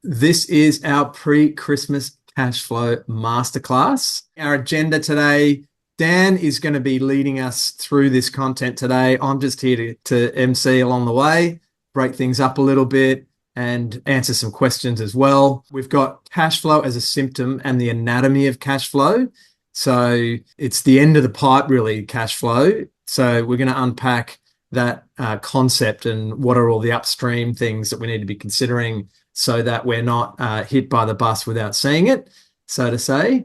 This is our pre-Christmas cash flow masterclass. Our agenda today, Dan is going to be leading us through this content today. I'm just here to MC along the way, break things up a little bit and answer some questions as well. We've got cash flow as a symptom and the anatomy of cash flow. So it's the end of the pipe, really, cash flow. So we're going to unpack that concept and what are all the upstream things that we need to be considering so that we're not hit by the bus without seeing it, so to say.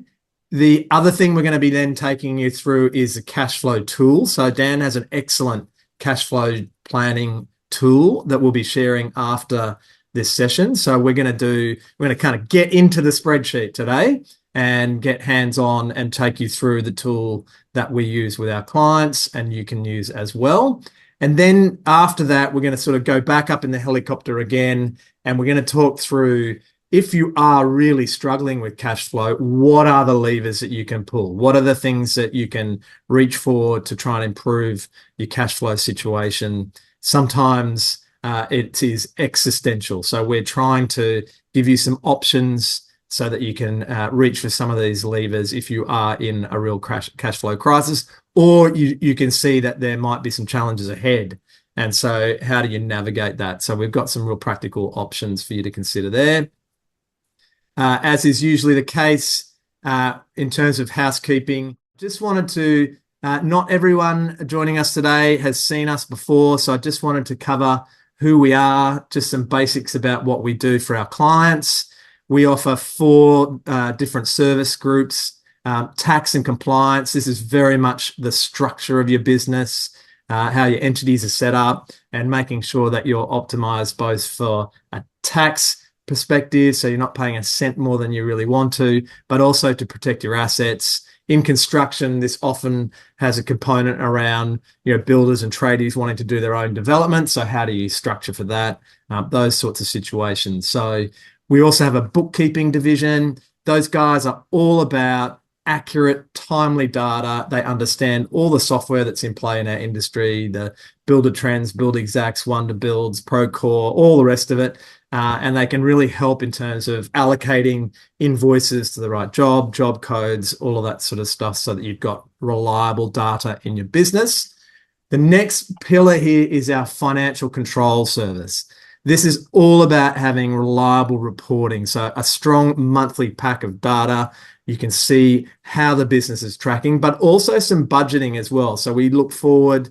The other thing we're going to be then taking you through is the cash flow tool. So Dan has an excellent cash flow planning tool that we'll be sharing after this session. So we're going to kind of get into the spreadsheet today and get hands-on and take you through the tool that we use with our clients and you can use as well. And then after that, we're going to sort of go back up in the helicopter again, and we're going to talk through, if you are really struggling with cash flow, what are the levers that you can pull? What are the things that you can reach for to try and improve your cash flow situation? Sometimes it is existential. So we're trying to give you some options so that you can reach for some of these levers if you are in a real cash flow crisis, or you can see that there might be some challenges ahead. And so how do you navigate that? So we've got some real practical options for you to consider there. As is usually the case in terms of housekeeping, just wanted to, not everyone joining us today has seen us before, so I just wanted to cover who we are, just some basics about what we do for our clients. We offer 4 different service groups. Tax and compliance, this is very much the structure of your business, how your entities are set up, and making sure that you're optimized both for a tax perspective, so you're not paying a cent more than you really want to, but also to protect your assets. In construction, this often has a component around builders and tradies wanting to do their own development. So how do you structure for that? Those sorts of situations. So we also have a bookkeeping division. Those guys are all about accurate, timely data. They understand all the software that's in play in our industry, the Builder Trends, Build Xacts, Wonder Builds, Procore, all the rest of it. And they can really help in terms of allocating invoices to the right job codes, all of that sort of stuff, so that you've got reliable data in your business. The next pillar here is our financial control service. This is all about having reliable reporting. So a strong monthly pack of data. You can see how the business is tracking, but also some budgeting as well. So we look forward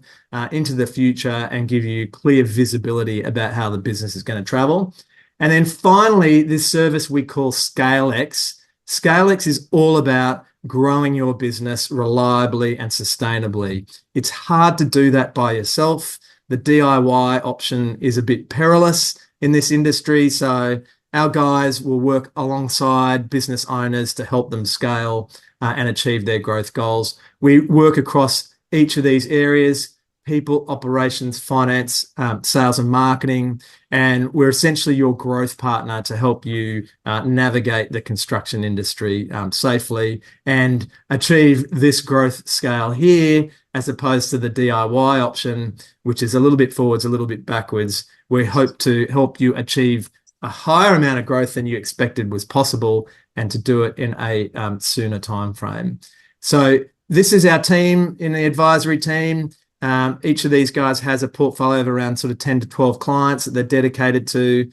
into the future and give you clear visibility about how the business is going to travel. And then finally, this service we call ScaleX. ScaleX is all about growing your business reliably and sustainably. It's hard to do that by yourself. The DIY option is a bit perilous in this industry. So our guys will work alongside business owners to help them scale and achieve their growth goals. We work across each of these areas: people, operations, finance, sales and marketing. And we're essentially your growth partner to help you navigate the construction industry safely and achieve this growth scale here, as opposed to the DIY option, which is a little bit forwards, a little bit backwards. We hope to help you achieve a higher amount of growth than you expected was possible, and to do it in a sooner time frame. So this is our team in the advisory team. Each of these guys has a portfolio of around sort of 10 to 12 clients that they're dedicated to,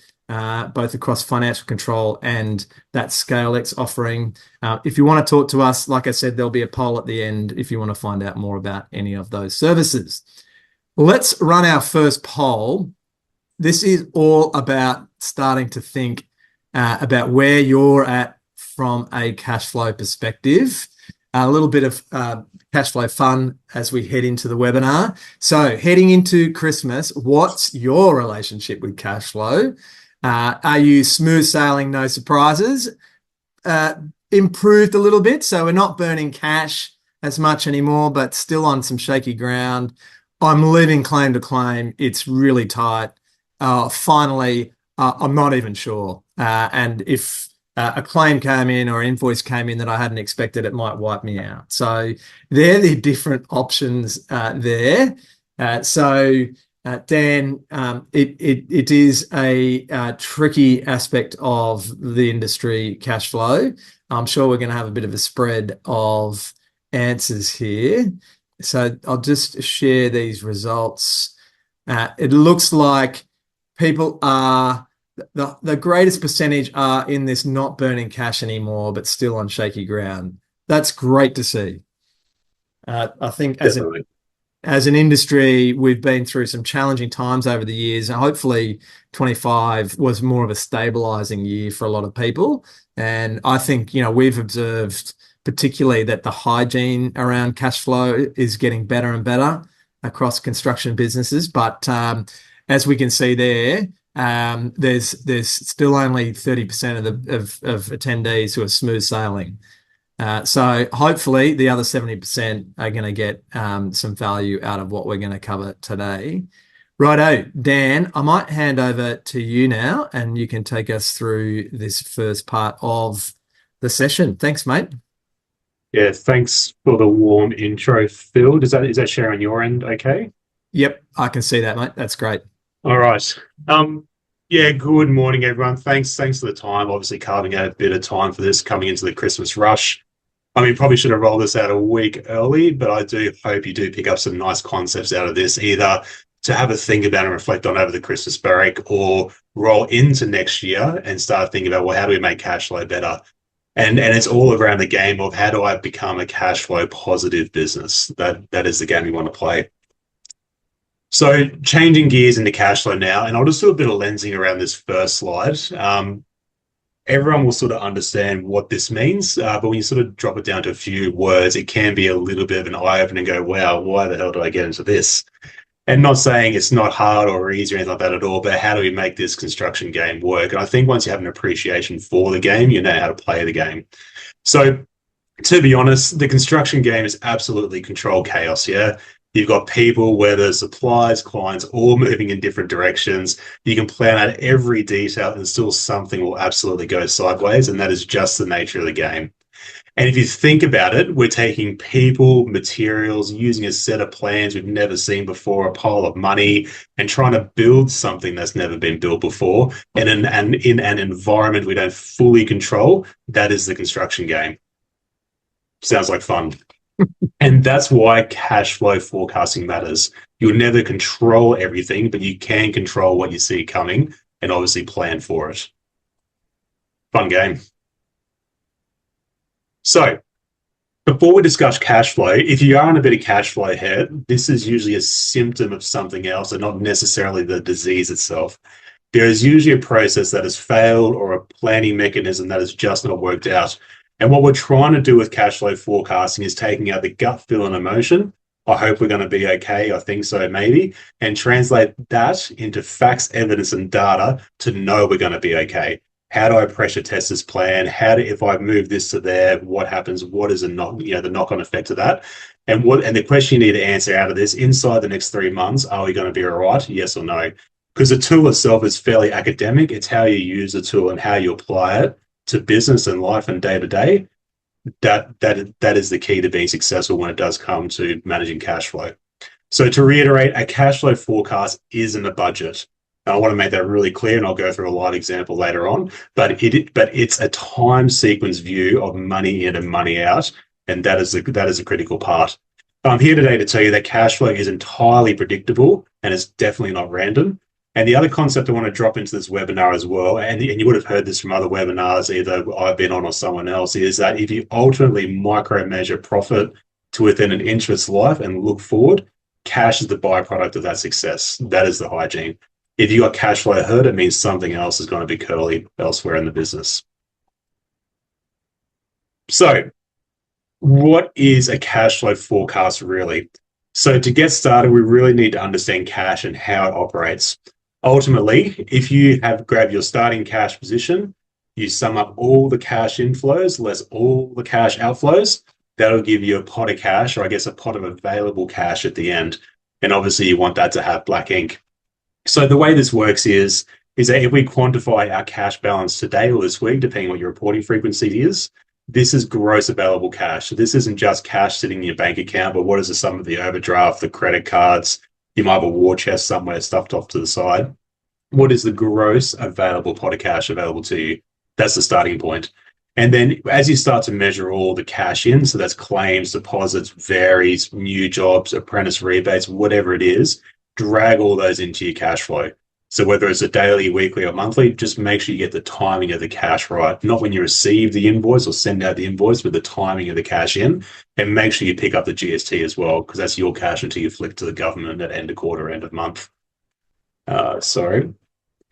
both across financial control and that ScaleX offering. If you want to talk to us, like I said, there'll be a poll at the end if you want to find out more about any of those services. Let's run our first poll. This is all about starting to think about where you're at from a cash flow perspective. A little bit of cash flow fun as we head into the webinar. So heading into Christmas, what's your relationship with cash flow? Are you smooth sailing, no surprises? Improved a little bit, so we're not burning cash as much anymore, but still on some shaky ground. I'm living claim to claim. It's really tight. Finally, I'm not even sure. And if a claim came in or an invoice came in that I hadn't expected, it might wipe me out. So they're the different options there. So Dan, it is a tricky aspect of the industry cash flow. I'm sure we're going to have a bit of a spread of answers here. So I'll just share these results. It looks like people are the greatest percentage are in this not burning cash anymore, but still on shaky ground. That's great to see. I think Definitely. as an industry, we've been through some challenging times over the years, and hopefully 25 was more of a stabilizing year for a lot of people. And I think, we've observed particularly that the hygiene around cash flow is getting better and better across construction businesses. But as we can see there, there's still only 30% of attendees who are smooth sailing. So hopefully the other 70% are going to get some value out of what we're going to cover today. Righto, Dan, I might hand over to you now and you can take us through this first part of the session. Thanks, mate. Yeah, thanks for the warm intro, Phil. Is that sharing your end okay? Yep, I can see that, mate. That's great. All right. Yeah, good morning, everyone. Thanks for the time. Obviously, carving out a bit of time for this coming into the Christmas rush. I mean, probably should have rolled this out a week early, but I do hope you do pick up some nice concepts out of this, either to have a think about and reflect on over the Christmas break, or roll into next year and start thinking about, well, how do we make cash flow better? And it's all around the game of how do I become a cash flow positive business? That is the game we want to play. So changing gears into cash flow now, and I'll just do a bit of lensing around this first slide. Everyone will sort of understand what this means, but when you sort of drop it down to a few words, it can be a little bit of an eye-opener and go, wow, why the hell did I get into this? And not saying it's not hard or easy or anything like that at all, but how do we make this construction game work? And I think once you have an appreciation for the game, you know how to play the game. So to be honest, the construction game is absolutely controlled chaos, yeah? You've got people, whether suppliers, clients, all moving in different directions. You can plan out every detail and still something will absolutely go sideways, and that is just the nature of the game. And if you think about it, we're taking people, materials, using a set of plans we've never seen before, a pile of money, and trying to build something that's never been built before. And in an environment we don't fully control, that is the construction game. Sounds like fun. And that's why cash flow forecasting matters. You'll never control everything, but you can control what you see coming and obviously plan for it. Fun game. So before we discuss cash flow, if you are in a bit of cash flow head, this is usually a symptom of something else and not necessarily the disease itself. There is usually a process that has failed or a planning mechanism that has just not worked out. And what we're trying to do with cash flow forecasting is taking out the gut feel and emotion. I hope we're going to be okay. I think so, maybe. And translate that into facts, evidence, and data to know we're going to be okay. How do I pressure test this plan? If I move this to there, what happens? What is the knock-on effect of that? And the question you need to answer out of this, inside the next 3 months, are we going to be all right? Yes or no? Because the tool itself is fairly academic. It's how you use the tool and how you apply it to business and life and day to day. That is the key to being successful when it does come to managing cash flow. So to reiterate, a cash flow forecast isn't a budget. And I want to make that really clear, and I'll go through a live example later on. But it's a time sequence view of money in and money out, and that is a critical part. I'm here today to tell you that cash flow is entirely predictable and it's definitely not random. And the other concept I want to drop into this webinar as well, and you would have heard this from other webinars, either I've been on or someone else, is that if you ultimately micro-measure profit to within an inch of its life and look forward, cash is the byproduct of that success. That is the hygiene. If you got cash flow hurt, it means something else is going to be curly elsewhere in the business. So what is a cash flow forecast really? So to get started, we really need to understand cash and how it operates. Ultimately, if you have grabbed your starting cash position, you sum up all the cash inflows less all the cash outflows, that'll give you a pot of cash, or I guess a pot of available cash at the end. And obviously you want that to have black ink. So the way this works is that if we quantify our cash balance today or this week, depending on what your reporting frequency is, this is gross available cash. So this isn't just cash sitting in your bank account, but what is the sum of the overdraft, the credit cards, You might have a war chest somewhere stuffed off to the side. What is the gross available pot of cash available to you? That's the starting point. And then as you start to measure all the cash in, so that's claims, deposits, varies, new jobs, apprentice rebates, whatever it is, drag all those into your cash flow. So whether it's a daily, weekly, or monthly, just make sure you get the timing of the cash right. Not when you receive the invoice or send out the invoice, but the timing of the cash in. And make sure you pick up the GST as well, because that's your cash until you flick to the government at end of quarter, end of month. Sorry.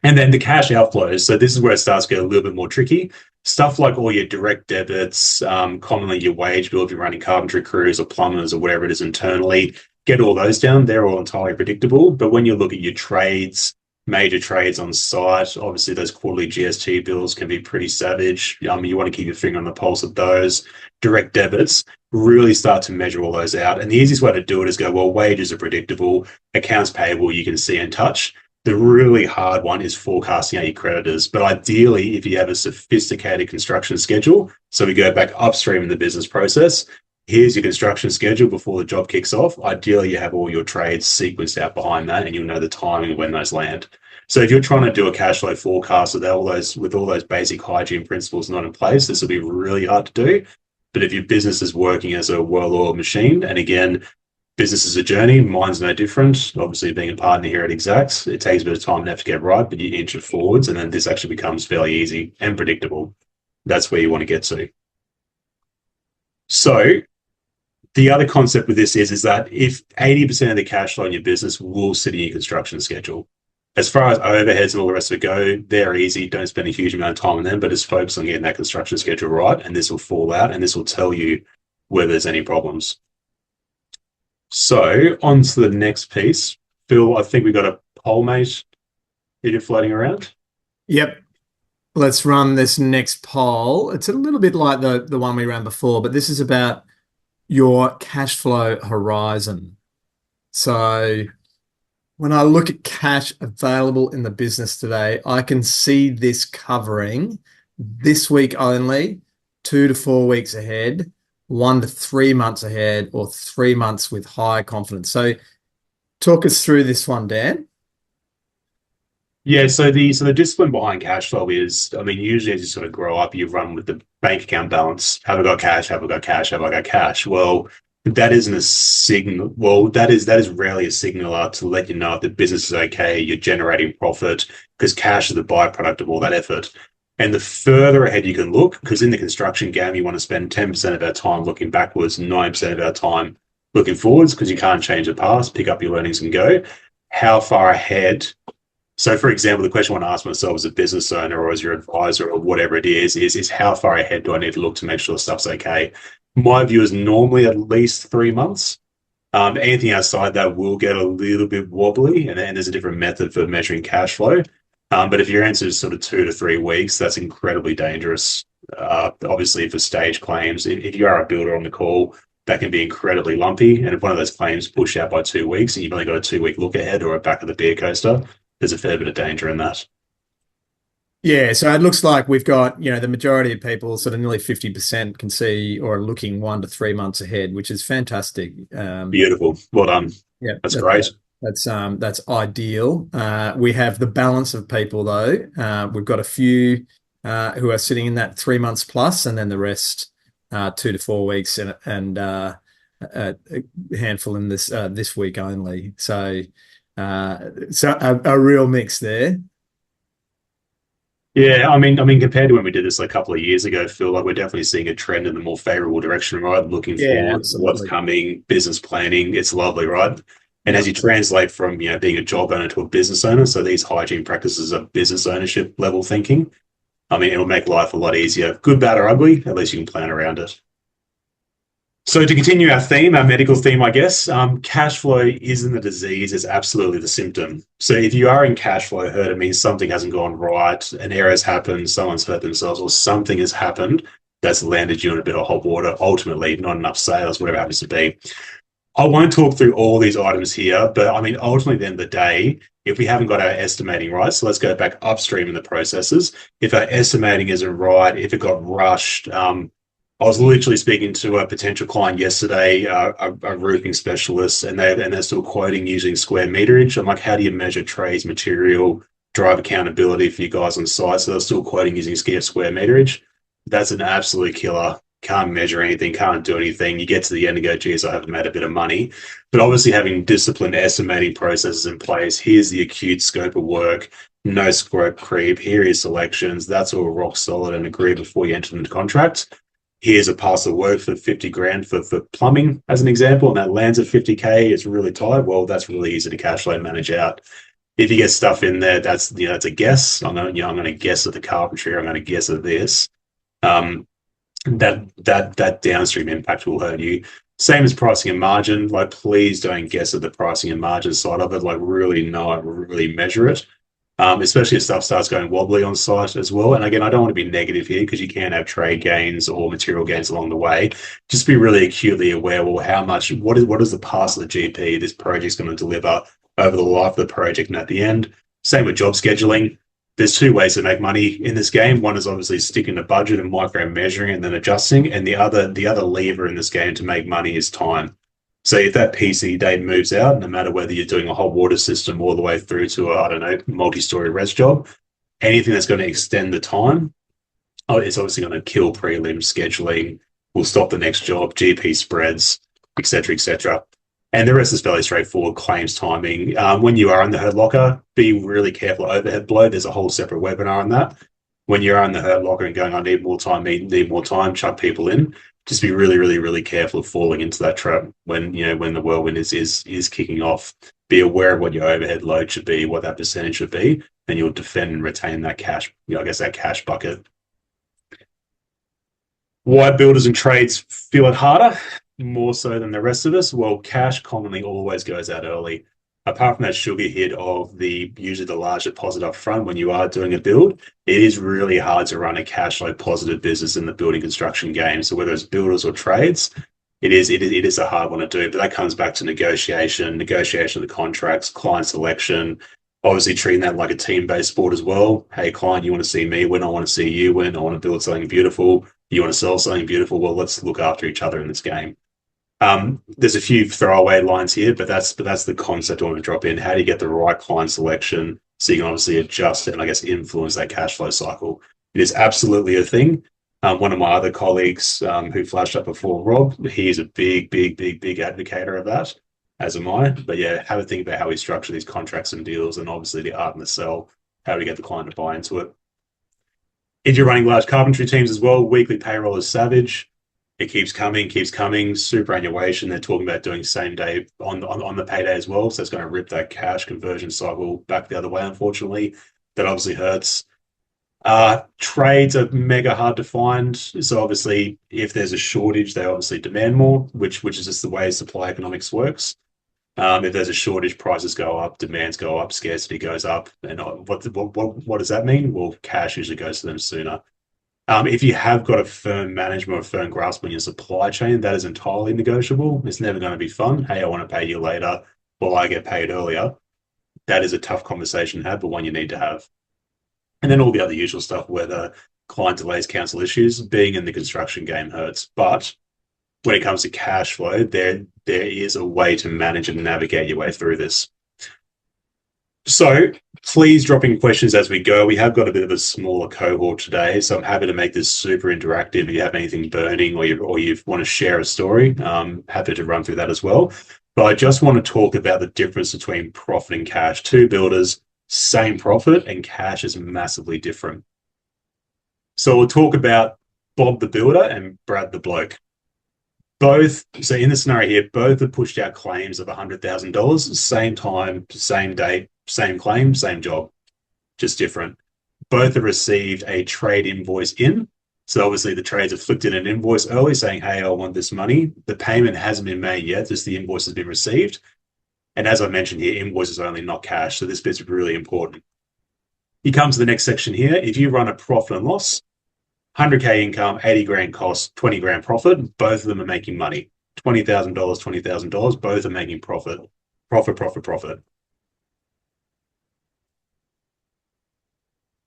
And then the cash outflows. So this is where it starts to get a little bit more tricky. Stuff like all your direct debits, commonly your wage bill if you're running carpentry crews or plumbers or whatever it is internally, get all those down. They're all entirely predictable. But when you look at your trades, major trades on site, obviously those quarterly GST bills can be pretty savage. You want to keep your finger on the pulse of those. Direct debits, really start to measure all those out. And the easiest way to do it is go, well, wages are predictable, accounts payable you can see and touch. The really hard one is forecasting out your creditors. But ideally, if you have a sophisticated construction schedule, so we go back upstream in the business process, here's your construction schedule before the job kicks off. Ideally, you have all your trades sequenced out behind that and you'll know the timing of when those land. So if you're trying to do a cash flow forecast with all those basic hygiene principles not in place, this will be really hard to do. But if your business is working as a well-oiled machine, and again, business is a journey. Mine's no different. Obviously, being a partner here at Xact, it takes a bit of time and effort to get right, but you inch it forwards, and then this actually becomes fairly easy and predictable. That's where you want to get to. So the other concept with this is that if 80% of the cash flow in your business will sit in your construction schedule, as far as overheads and all the rest of it go, they're easy. Don't spend a huge amount of time on them, but just focus on getting that construction schedule right, and this will fall out, and this will tell you whether there's any problems. So on to the next piece. Phil, I think we've got a poll, mate, that you're floating around. Yep. Let's run this next poll. It's a little bit like the one we ran before, but this is about your cash flow horizon. So when I look at cash available in the business today, I can see this covering this week only, 2 to 4 weeks ahead, 1 to 3 months ahead, or 3 months with high confidence. So talk us through this one, Dan. Yeah, so the discipline behind cash flow is, usually as you sort of grow up, you run with the bank account balance. Have I got cash? Have I got cash? Have I got cash? Well, that isn't a signal. Well, that is rarely a signal to let you know if the business is okay, you're generating profit, because cash is the byproduct of all that effort. And the further ahead you can look, because in the construction game, you want to spend 10% of our time looking backwards, 9% of our time looking forwards, because you can't change the past, pick up your learnings and go. How far ahead? So, for example, the question I want to ask myself as a business owner or as your advisor or whatever it is how far ahead do I need to look to make sure stuff's okay? My view is normally at least 3 months. Anything outside that will get a little bit wobbly, and then there's a different method for measuring cash flow. But if your answer is sort of 2 to 3 weeks, that's incredibly dangerous. Obviously, for stage claims, if you are a builder on the call, that can be incredibly lumpy. And if one of those claims push out by 2 weeks and you've only got a 2-week look ahead or a back of the beer coaster, there's a fair bit of danger in that. Yeah, so it looks like we've got, the majority of people, sort of nearly 50% can see or are looking 1 to 3 months ahead, which is fantastic. Beautiful. Well done. Yeah, that's great. That's ideal. We have the balance of people though. We've got a few who are sitting in that 3 months plus, and then the rest 2 to 4 weeks, and a handful in this week only. So a real mix there. Yeah, compared to when we did this a couple of years ago, Phil, like we're definitely seeing a trend in the more favorable direction, right? Looking forward, absolutely. What's coming, business planning, it's lovely, right? And as you translate from being a job owner to a business owner, so these hygiene practices are business ownership level thinking. It'll make life a lot easier. Good, bad, or ugly, at least you can plan around it. So to continue our theme, our medical theme, I guess, cash flow isn't the disease, it's absolutely the symptom. So if you are in cash flow hurt, it means something hasn't gone right, an error has happened, someone's hurt themselves, or something has happened that's landed you in a bit of hot water, ultimately not enough sales, whatever it happens to be. I won't talk through all these items here, but ultimately at the end of the day, if we haven't got our estimating right, so let's go back upstream in the processes. If our estimating isn't right, if it got rushed, I was literally speaking to a potential client yesterday, a roofing specialist, and they're still quoting using square meterage. I'm like, how do you measure trays, material, drive accountability for you guys on site? So they're still quoting using square meterage. That's an absolute killer. Can't measure anything, can't do anything. You get to the end and go, geez, I haven't made a bit of money. But obviously having disciplined estimating processes in place, here's the acute scope of work, no scope creep, here is selections. That's all rock solid and agreed before you enter into contract. Here's a parcel of work for 50 grand for plumbing, as an example, and that lands at 50K, it's really tight. Well, that's really easy to cash flow manage out. If you get stuff in there, that's a guess. I'm gonna guess at the carpentry, I'm gonna guess at this. Um, that downstream impact will hurt you. Same as pricing and margin. Like, please don't guess at the pricing and margin side of it. Like, really know it, really measure it. Especially if stuff starts going wobbly on site as well. And again, I don't want to be negative here because you can have trade gains or material gains along the way. Just be really acutely aware, well, how much, what is the parcel of GP this project's going to deliver over the life of the project and at the end. Same with job scheduling. There's two ways to make money in this game. One is obviously sticking to budget and micro measuring and then adjusting. And the other lever in this game to make money is time. So if that PC date moves out, no matter whether you're doing a hot water system all the way through to a, I don't know, multi-story res job, anything that's going to extend the time, it's obviously going to kill prelim scheduling, will stop the next job, GP spreads, etc., etc. And the rest is fairly straightforward. Claims timing. When you are in the herd locker, be really careful of overhead blow. There's a whole separate webinar on that. When you're in the herd locker and going, I need more time, need more time, chuck people in. Just be really, really, really careful of falling into that trap when the whirlwind is kicking off. Be aware of what your overhead load should be, what that percentage should be, and you'll defend and retain that cash. I guess that cash bucket. Why builders and trades feel it harder, more so than the rest of us? Well, cash commonly always goes out early. Apart from that sugar hit of usually the large deposit up front when you are doing a build, it is really hard to run a cash flow positive business in the building construction game. So whether it's builders or trades, it is a hard one to do. But that comes back to negotiation of the contracts, client selection, obviously treating that like a team-based sport as well. Hey, client, you want to see me win? I want to see you win. I want to build something beautiful. You want to sell something beautiful? Well, let's look after each other in this game. There's a few throwaway lines here, but that's the concept I want to drop in. How do you get the right client selection so you can obviously adjust it and I guess influence that cash flow cycle? It is absolutely a thing. One of my other colleagues who flashed up before, Rob, he's a big advocator of that, as am I. But yeah, have a think about how we structure these contracts and deals, and obviously the art and the sell, how do we get the client to buy into it. If you're running large carpentry teams as well, weekly payroll is savage. It keeps coming. Superannuation, they're talking about doing same day on the payday as well. So it's going to rip that cash conversion cycle back the other way, unfortunately. That obviously hurts. Trades are mega hard to find. So obviously, if there's a shortage, they obviously demand more, which is just the way supply economics works. If there's a shortage, prices go up, demands go up, scarcity goes up. And what does that mean? Well, cash usually goes to them sooner. If you have got a firm management or firm grasp on your supply chain, that is entirely negotiable. It's never going to be fun. Hey, I want to pay you later, or I get paid earlier. That is a tough conversation to have, but one you need to have. And then all the other usual stuff, whether client delays, council issues, being in the construction game hurts. But when it comes to cash flow, there is a way to manage and navigate your way through this. So please drop in questions as we go. We have got a bit of a smaller cohort today, so I'm happy to make this super interactive. If you have anything burning or you want to share a story, happy to run through that as well. But I just want to talk about the difference between profit and cash. Two builders, same profit, and cash is massively different. So we'll talk about Bob the builder and Brad the bloke. Both, so in the scenario here, both have pushed out claims of $100,000, same time, same date, same claim, same job, just different. Both have received a trade invoice in. So obviously the trades have flicked in an invoice early saying, hey, I want this money. The payment hasn't been made yet, just the invoice has been received. And as I mentioned here, invoices only, not cash. So this bit's really important. You come to the next section here. If you run a profit and loss, 100K income, 80 grand cost, 20 grand profit, both of them are making money. $20,000, $20,000, both are making profit. Profit.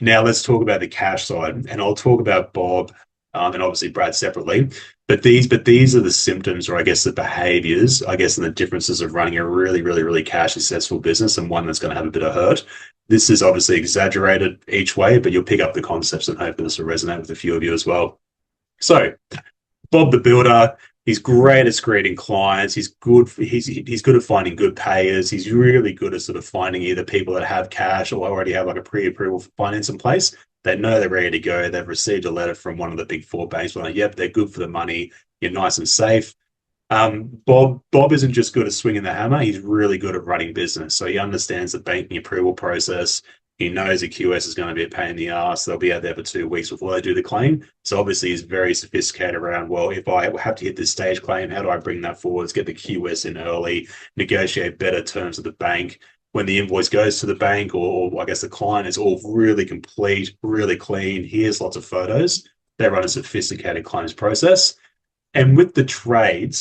Now let's talk about the cash side, and I'll talk about Bob and obviously Brad separately. But these are the symptoms, or I guess the behaviors, I guess, and the differences of running a really, really, really cash successful business and one that's going to have a bit of hurt. This is obviously exaggerated each way, but you'll pick up the concepts and hopefully this will resonate with a few of you as well. So Bob the Builder, he's great at screening clients. He's good at finding good payers. He's really good at sort of finding either people that have cash or already have like a pre-approval finance in place. They know they're ready to go. They've received a letter from one of the big four banks. Like, yep, they're good for the money. You're nice and safe. Bob isn't just good at swinging the hammer. He's really good at running business. So he understands the banking approval process. He knows a QS is going to be a pain in the ass. They'll be out there for 2 weeks before they do the claim. So obviously he's very sophisticated around, well, if I have to hit this stage claim, how do I bring that forward? Let's get the QS in early, negotiate better terms with the bank. When the invoice goes to the bank, or I guess the client, is all really complete, really clean. Here's lots of photos. They run a sophisticated claims process. And with the trade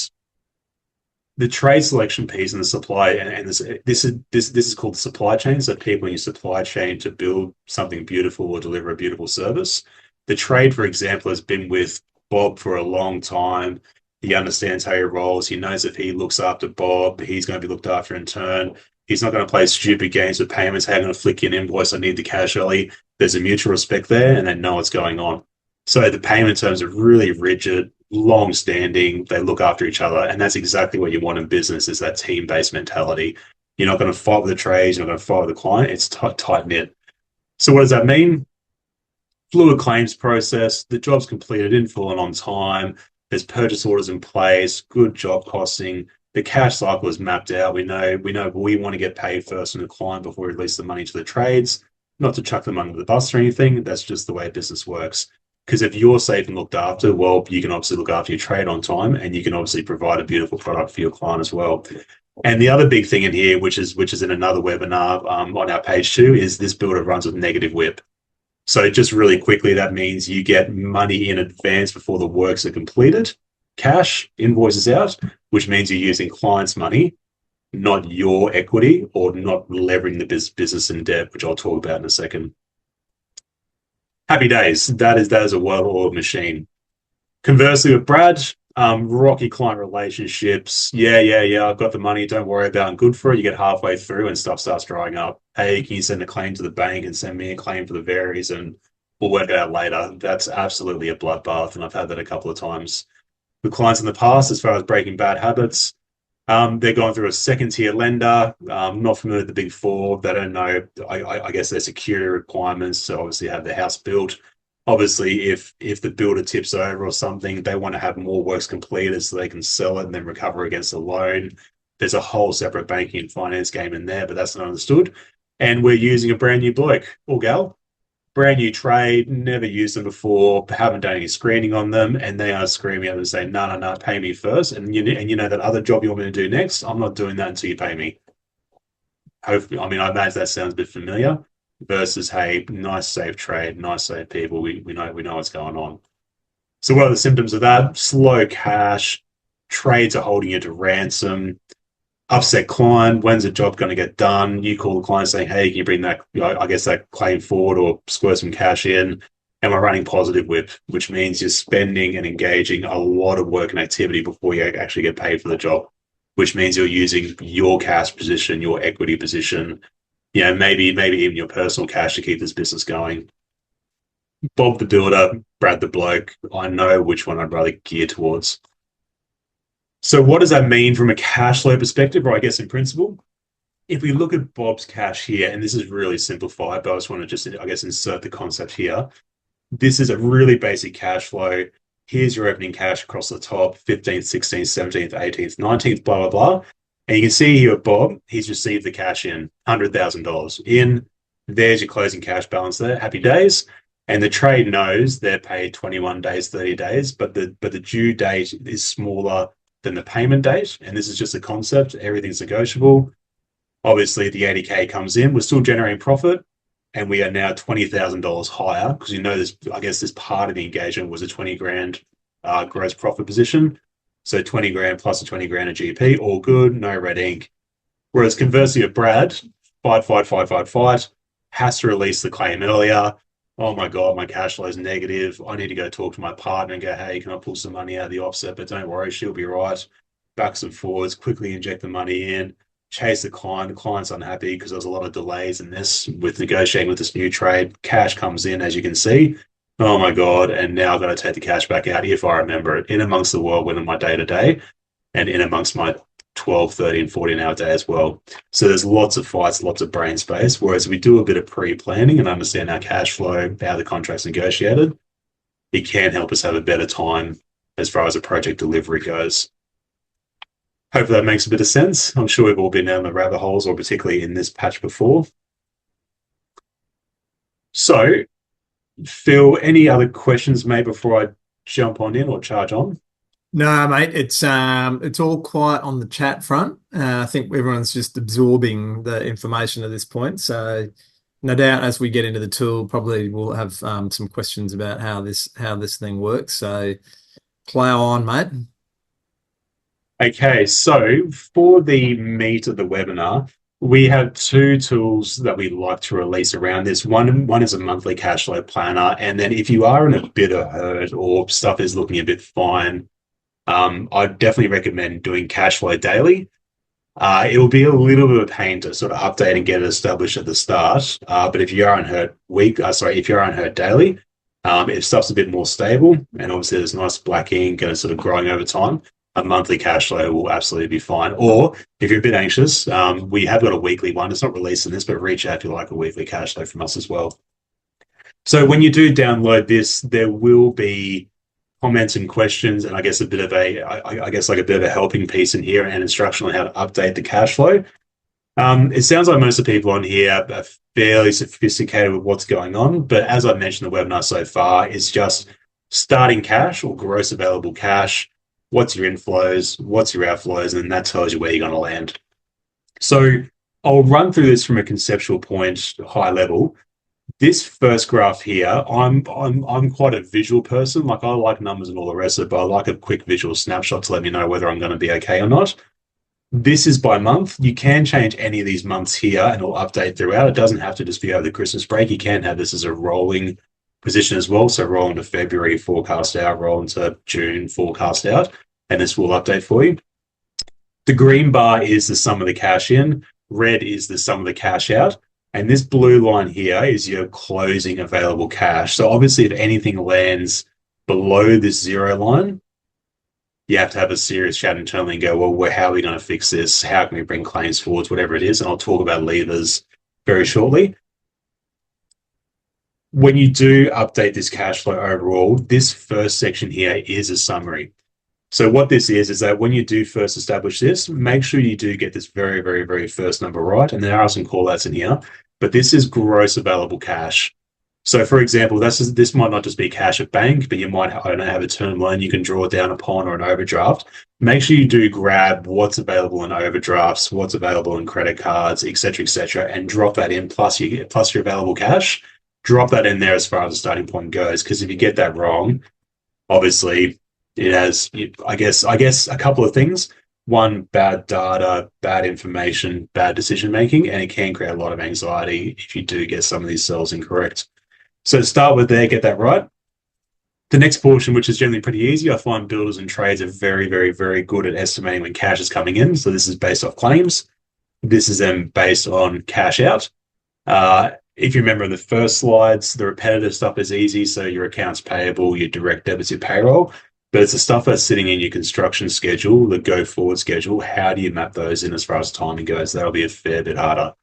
selection piece and the supply, and this is called the supply chain. So people use supply chain to build something beautiful or deliver a beautiful service. The trade, for example, has been with Bob for a long time. He understands how he rolls. He knows if he looks after Bob, he's going to be looked after in turn. He's not going to play stupid games with payments. Hey, I'm going to flick you an invoice. I need the cash early. There's a mutual respect there, and they know what's going on. So the payment terms are really rigid, long standing. They look after each other. And that's exactly what you want in business, is that team-based mentality. You're not going to fight with the trades. You're not going to fight with the client. It's tight-knit. So what does that mean? Fluid claims process. The job's completed in full and on time. There's purchase orders in place, good job costing. The cash cycle is mapped out. We know we want to get paid first from the client before we release the money to the trades. Not to chuck them under the bus or anything. That's just the way business works. Because if you're safe and looked after, well, you can obviously look after your trade on time, and you can obviously provide a beautiful product for your client as well. And the other big thing in here, which is in another webinar on our page too, is this builder runs with negative WIP. So just really quickly, that means you get money in advance before the works are completed. Cash, invoices out, which means you're using clients' money, not your equity, or not leveraging the business in debt, which I'll talk about in a second. Happy days. That is a well-oiled machine. Conversely, with Brad, rocky client relationships. Yeah. I've got the money. Don't worry about it. I'm good for it. You get halfway through and stuff starts drying up. Hey, can you send a claim to the bank and send me a claim for the varies, and we'll work it out later. That's absolutely a bloodbath, and I've had that a couple of times with clients in the past as far as breaking bad habits. They're going through a second-tier lender, not familiar with the big four. They don't know, I guess, their security requirements to obviously have the house built. Obviously, if the builder tips over or something, they want to have more works completed so they can sell it and then recover against a loan. There's a whole separate banking and finance game in there, but that's not understood. And we're using a brand new bloke or gal, brand new trade, never used them before, haven't done any screening on them, and they are screaming at them and saying, no, pay me first. And you know that other job you want me to do next, I'm not doing that until you pay me. Hopefully, I mean, I imagine that sounds a bit familiar, versus, hey, nice, safe trade, nice, safe people. We know what's going on. So what are the symptoms of that? Slow cash, trades are holding you to ransom, upset client. When's the job going to get done? You call the client saying, hey, can you bring that, I guess, that claim forward or squirt some cash in? And we're running positive WIP, which means you're spending and engaging a lot of work and activity before you actually get paid for the job, which means you're using your cash position, your equity position, maybe even your personal cash to keep this business going. Bob the Builder, Brad the Bloke, I know which one I'd rather gear towards. So what does that mean from a cash flow perspective, or I guess in principle? If we look at Bob's cash here, and this is really simplified, but I just want to insert the concept here. This is a really basic cash flow. Here's your opening cash across the top, 15th, 16th, 17th, 18th, 19th, blah, blah, blah. And you can see here at Bob, he's received the cash in, $100,000 in. There's your closing cash balance there. Happy days. And the trade knows they're paid 21 days, 30 days, but the due date is smaller than the payment date. And this is just a concept. Everything's negotiable. Obviously, the 80K comes in. We're still generating profit. And we are now $20,000 higher because this part of the engagement was a 20 grand gross profit position. So 20 grand plus a 20 grand a GP, all good, no red ink. Whereas conversely of Brad, fight, has to release the claim earlier. oh my God, my cash flow is negative. I need to go talk to my partner and go, hey, can I pull some money out of the offset? But don't worry, she'll be right. Backs and forwards, quickly inject the money in, chase the client. The client's unhappy because there's a lot of delays in this with negotiating with this new trade. Cash comes in, as you can see. Oh my God. And now I've got to take the cash back out if I remember it in amongst the whirlwind of my day to day and in amongst my 12, 13, 14-hour day as well. So there's lots of fights, lots of brain space. Whereas we do a bit of pre-planning and understand our cash flow, how the contract's negotiated, it can help us have a better time as far as a project delivery goes. Hopefully that makes a bit of sense. I'm sure we've all been down the rabbit holes, or particularly in this patch before. So, Phil, any other questions made before I jump on in or charge on? No, mate, it's all quiet on the chat front. I think everyone's just absorbing the information at this point. So no doubt as we get into the tool, probably we'll have some questions about how this thing works. So plow on, mate. Okay, so for the meat of the webinar, we have two tools that we like to release around this. One is a monthly cash flow planner, and then if you are in a bit of hurt or stuff is looking a bit fine, I'd definitely recommend doing cash flow daily. It will be a little bit of a pain to sort of update and get it established at the start. But if you are on hurt if you're on hurt daily, if stuff's a bit more stable and obviously there's nice black ink and it's sort of growing over time, a monthly cash flow will absolutely be fine. Or if you're a bit anxious, we have got a weekly one. It's not releasing this, but reach out if you like a weekly cash flow from us as well. So when you do download this, there will be comments and questions, and I guess like a bit of a helping piece in here and instruction on how to update the cash flow. It sounds like most of the people on here are fairly sophisticated with what's going on, but as I've mentioned in the webinar so far, it's just starting cash or gross available cash. What's your inflows? What's your outflows? And that tells you where you're going to land. So I'll run through this from a conceptual point, high level. This first graph here, I'm quite a visual person. Like I like numbers and all the rest of it, but I like a quick visual snapshot to let me know whether I'm going to be okay or not. This is by month. You can change any of these months here and it'll update throughout. It doesn't have to just be over the Christmas break. You can have this as a rolling position as well. So roll into February, forecast out, roll into June, forecast out, and this will update for you. The green bar is the sum of the cash in. Red is the sum of the cash out. And this blue line here is your closing available cash. So obviously if anything lands below this zero line, you have to have a serious chat internally and go, well, how are we going to fix this? How can we bring claims forwards, whatever it is? And I'll talk about levers very shortly. When you do update this cash flow overall, this first section here is a summary. So what this is that when you do first establish this, make sure you do get this very, very, very first number right. And there are some call-outs in here, but this is gross available cash. So for example, this might not just be cash at bank, but you might have a term loan you can draw down upon or an overdraft. Make sure you do grab what's available in overdrafts, what's available in credit cards, et cetera, and drop that in plus your available cash. Drop that in there as far as the starting point goes, because if you get that wrong, obviously it has, I guess, a couple of things. One, bad data, bad information, bad decision making, and it can create a lot of anxiety if you do get some of these cells incorrect. So start with there, get that right. The next portion, which is generally pretty easy, I find builders and trades are very, very, very good at estimating when cash is coming in. So this is based off claims. This is then based on cash out. If you remember in the first slides, the repetitive stuff is easy. So your accounts payable, your direct debits, your payroll. But it's the stuff that's sitting in your construction schedule, the go forward schedule. How do you map those in as far as timing goes? That'll be a fair bit harder.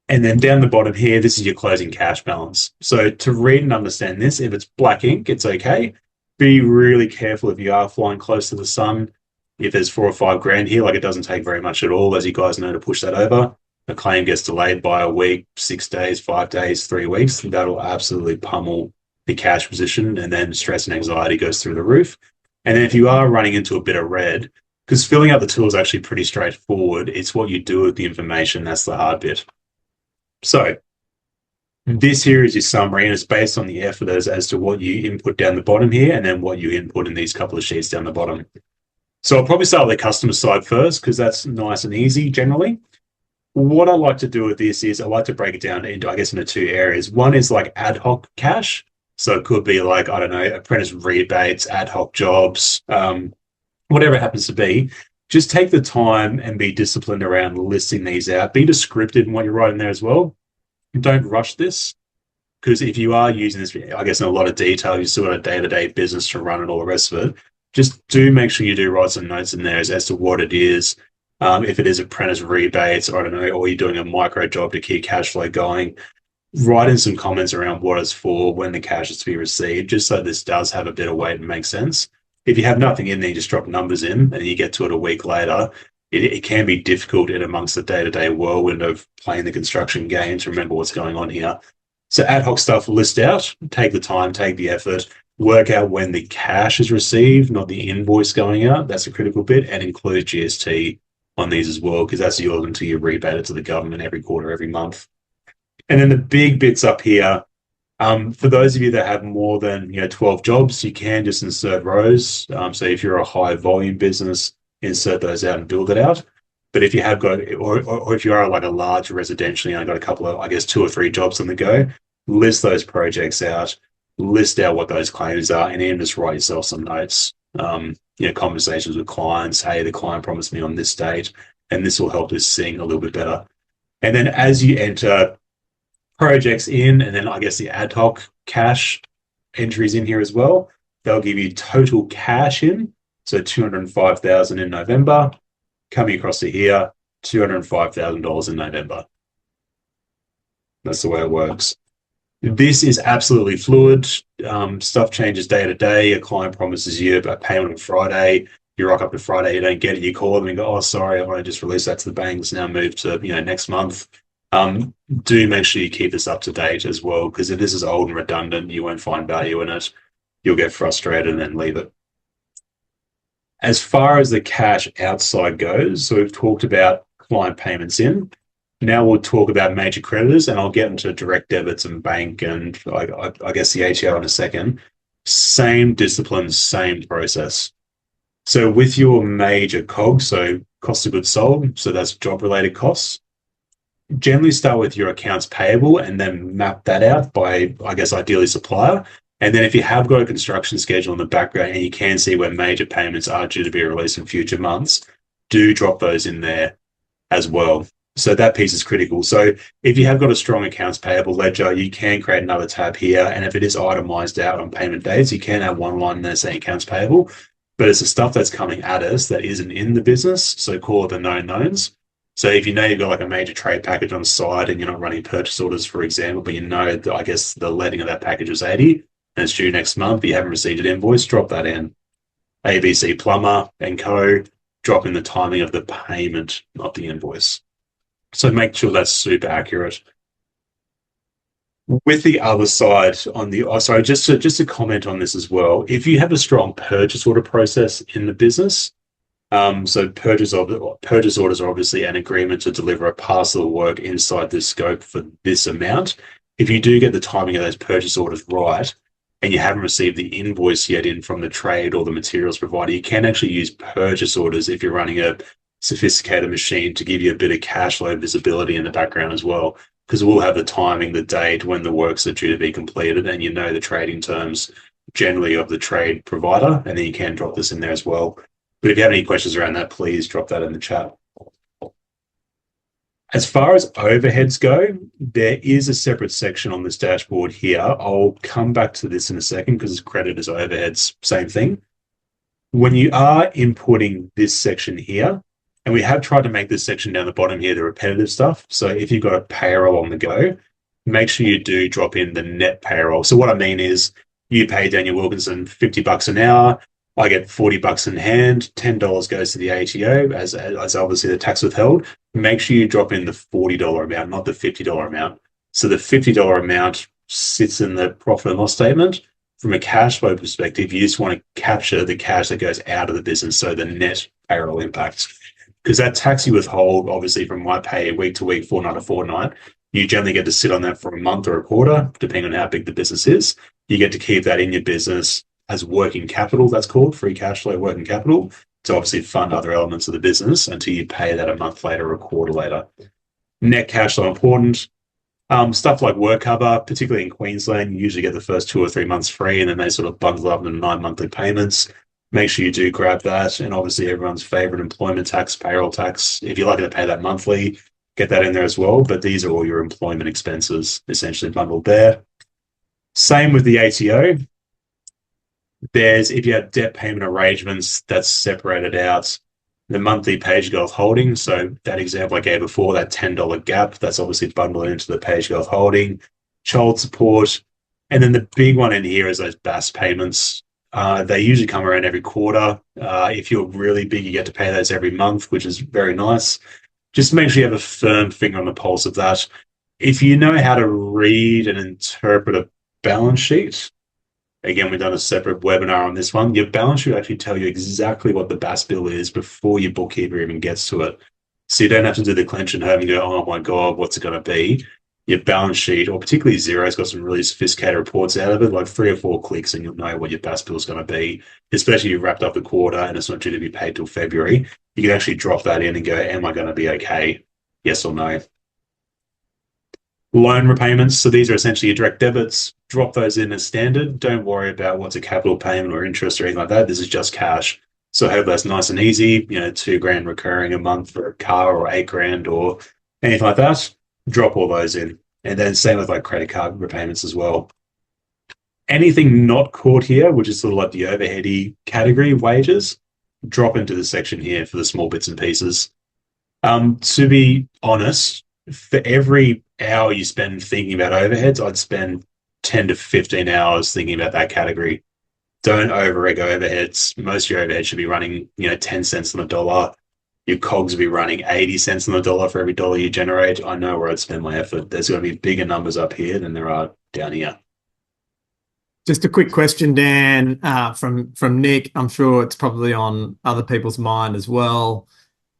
And then down the bottom here, this is your closing cash balance. So to read and understand this, if it's black ink, it's okay. Be really careful if you are flying close to the sun. If there's 4 or 5 grand here, like it doesn't take very much at all, as you guys know, to push that over. A claim gets delayed by a week, 6 days, 5 days, 3 weeks. That'll absolutely pummel the cash position, and then stress and anxiety goes through the roof. And then if you are running into a bit of red, because filling out the tool is actually pretty straightforward, it's what you do with the information that's the hard bit. So this here is your summary, and it's based on the effort as to what you input down the bottom here and then what you input in these couple of sheets down the bottom. So I'll probably start with the customer side first because that's nice and easy generally. What I like to do with this is I like to break it down into, I guess, into two areas. One is like ad hoc cash. So it could be like, I don't know, apprentice rebates, ad hoc jobs, whatever it happens to be. Just take the time and be disciplined around listing these out. Be descriptive in what you're writing there as well. Don't rush this, because if you are using this, I guess, in a lot of detail, you still got a day-to-day business to run and all the rest of it. Just do make sure you do write some notes in there as to what it is. If it is apprentice rebates, or I don't know, or you're doing a micro job to keep cash flow going, write in some comments around what it's for, when the cash is to be received, just so this does have a bit of weight and makes sense. If you have nothing in there, you just drop numbers in and you get to it a week later, it can be difficult in amongst the day-to-day whirlwind of playing the construction game to remember what's going on here. So ad hoc stuff, list out, take the time, take the effort, work out when the cash is received, not the invoice going out. That's a critical bit, and include GST on these as well, because that's your until you rebate it to the government every quarter, every month. And then the big bits up here, for those of you that have more than 12 jobs, you can just insert rows. So if you're a high volume business, insert those out and build it out. But if you have got, or if you are like a large residential, got a couple of, I guess, 2 or 3 jobs on the go, list those projects out, list out what those claims are, and then just write yourself some notes. Conversations with clients. Hey, the client promised me on this date, and this will help us sing a little bit better. And then as you enter projects in, and then I guess the ad hoc cash entries in here as well, they'll give you total cash in. So 205,000 in November, coming across to here, $205,000 in November. That's the way it works. This is absolutely fluid. Stuff changes day to day. A client promises you a payment on Friday. You rock up to Friday, you don't get it. You call them and go, "Oh, sorry, I want to just release that to the bank. It's now moved to next month." Do make sure you keep this up to date as well, because if this is old and redundant, you won't find value in it. You'll get frustrated and then leave it. As far as the cash outside goes, so we've talked about client payments in. Now we'll talk about major creditors, and I'll get into direct debits and bank and I guess the ATO in a second. Same discipline, same process. So with your major COGS, so cost of goods sold, so that's job-related costs, generally start with your accounts payable and then map that out by, I guess, ideally supplier. And then if you have got a construction schedule in the background and you can see where major payments are due to be released in future months, do drop those in there as well. So that piece is critical. So if you have got a strong accounts payable ledger, you can create another tab here. And if it is itemized out on payment dates, you can have one line there saying accounts payable. But it's the stuff that's coming at us that isn't in the business. So call it the known knowns. So if you've got like a major trade package on the side and you're not running purchase orders, for example, but that, I guess, the letting of that package was 80 and it's due next month, but you haven't received an invoice, drop that in. ABC Plumber and Co. drop in the timing of the payment, not the invoice. So make sure that's super accurate. With the other side on the, just to comment on this as well, if you have a strong purchase order process in the business, so purchase orders are obviously an agreement to deliver a parcel of work inside the scope for this amount. If you do get the timing of those purchase orders right, and you haven't received the invoice yet in from the trade or the materials provider, you can actually use purchase orders if you're running a sophisticated machine to give you a bit of cash flow visibility in the background as well, because we'll have the timing, the date when the works are due to be completed, and the trading terms generally of the trade provider, and then you can drop this in there as well. But if you have any questions around that, please drop that in the chat. As far as overheads go, there is a separate section on this dashboard here. I'll come back to this in a second because creditors, overheads, same thing. When you are inputting this section here, and we have tried to make this section down the bottom here, the repetitive stuff. So if you've got a payroll on the go, make sure you do drop in the net payroll. So what I mean is you pay Daniel Wilkinson $50 an hour. I get $40 in hand, $10 goes to the ATO as obviously the tax withheld. Make sure you drop in the $40 amount, not the $50 amount. So the $50 amount sits in the profit and loss statement. From a cash flow perspective, you just want to capture the cash that goes out of the business, so the net payroll impact. Because that tax you withhold, obviously from my pay week to week, fortnight to fortnight, you generally get to sit on that for a month or a quarter, depending on how big the business is. You get to keep that in your business as working capital, that's called, free cash flow working capital, to obviously fund other elements of the business until you pay that a month later or a quarter later. Net cash flow important. Stuff like work cover, particularly in Queensland, you usually get the first 2 or 3 months free, and then they sort of bundle up into 9 monthly payments. Make sure you do grab that. And obviously, everyone's favorite employment tax, payroll tax. If you're lucky to pay that monthly, get that in there as well. But these are all your employment expenses essentially bundled there. Same with the ATO. If you have debt payment arrangements, that's separated out. The monthly page growth holding. So that example I gave before, that $10 gap, that's obviously bundled into the page growth holding, child support. And then the big one in here is those BAS payments. They usually come around every quarter. If you're really big, you get to pay those every month, which is very nice. Just make sure you have a firm finger on the pulse of that. If you know how to read and interpret a balance sheet, again, we've done a separate webinar on this one. Your balance sheet will actually tell you exactly what the BAS bill is before your bookkeeper even gets to it. So you don't have to do the clench and home and go, oh my God, what's it going to be? Your balance sheet, or particularly Xero's got some really sophisticated reports out of it, like 3 or 4 clicks and you'll know what your BAS bill is going to be, especially if you've wrapped up the quarter and it's not due to be paid till February. You can actually drop that in and go, am I going to be okay? Yes or no? Loan repayments. So these are essentially your direct debits. Drop those in as standard. Don't worry about what's a capital payment or interest or anything like that. This is just cash. So I hope that's nice and easy. $2,000 recurring a month for a car or $8,000 or anything like that. Drop all those in. And then same with like credit card repayments as well. Anything not caught here, which is sort of like the overheady category, wages, drop into this section here for the small bits and pieces. To be honest, for every hour you spend thinking about overheads, I'd spend 10 to 15 hours thinking about that category. Don't over-ego overheads. Most of your overheads should be running, 10 cents on the dollar. Your COGS will be running 80 cents on the dollar for every dollar you generate. I know where I'd spend my effort. There's going to be bigger numbers up here than there are down here. Just a quick question, Dan, from Nick. I'm sure it's probably on other people's mind as well.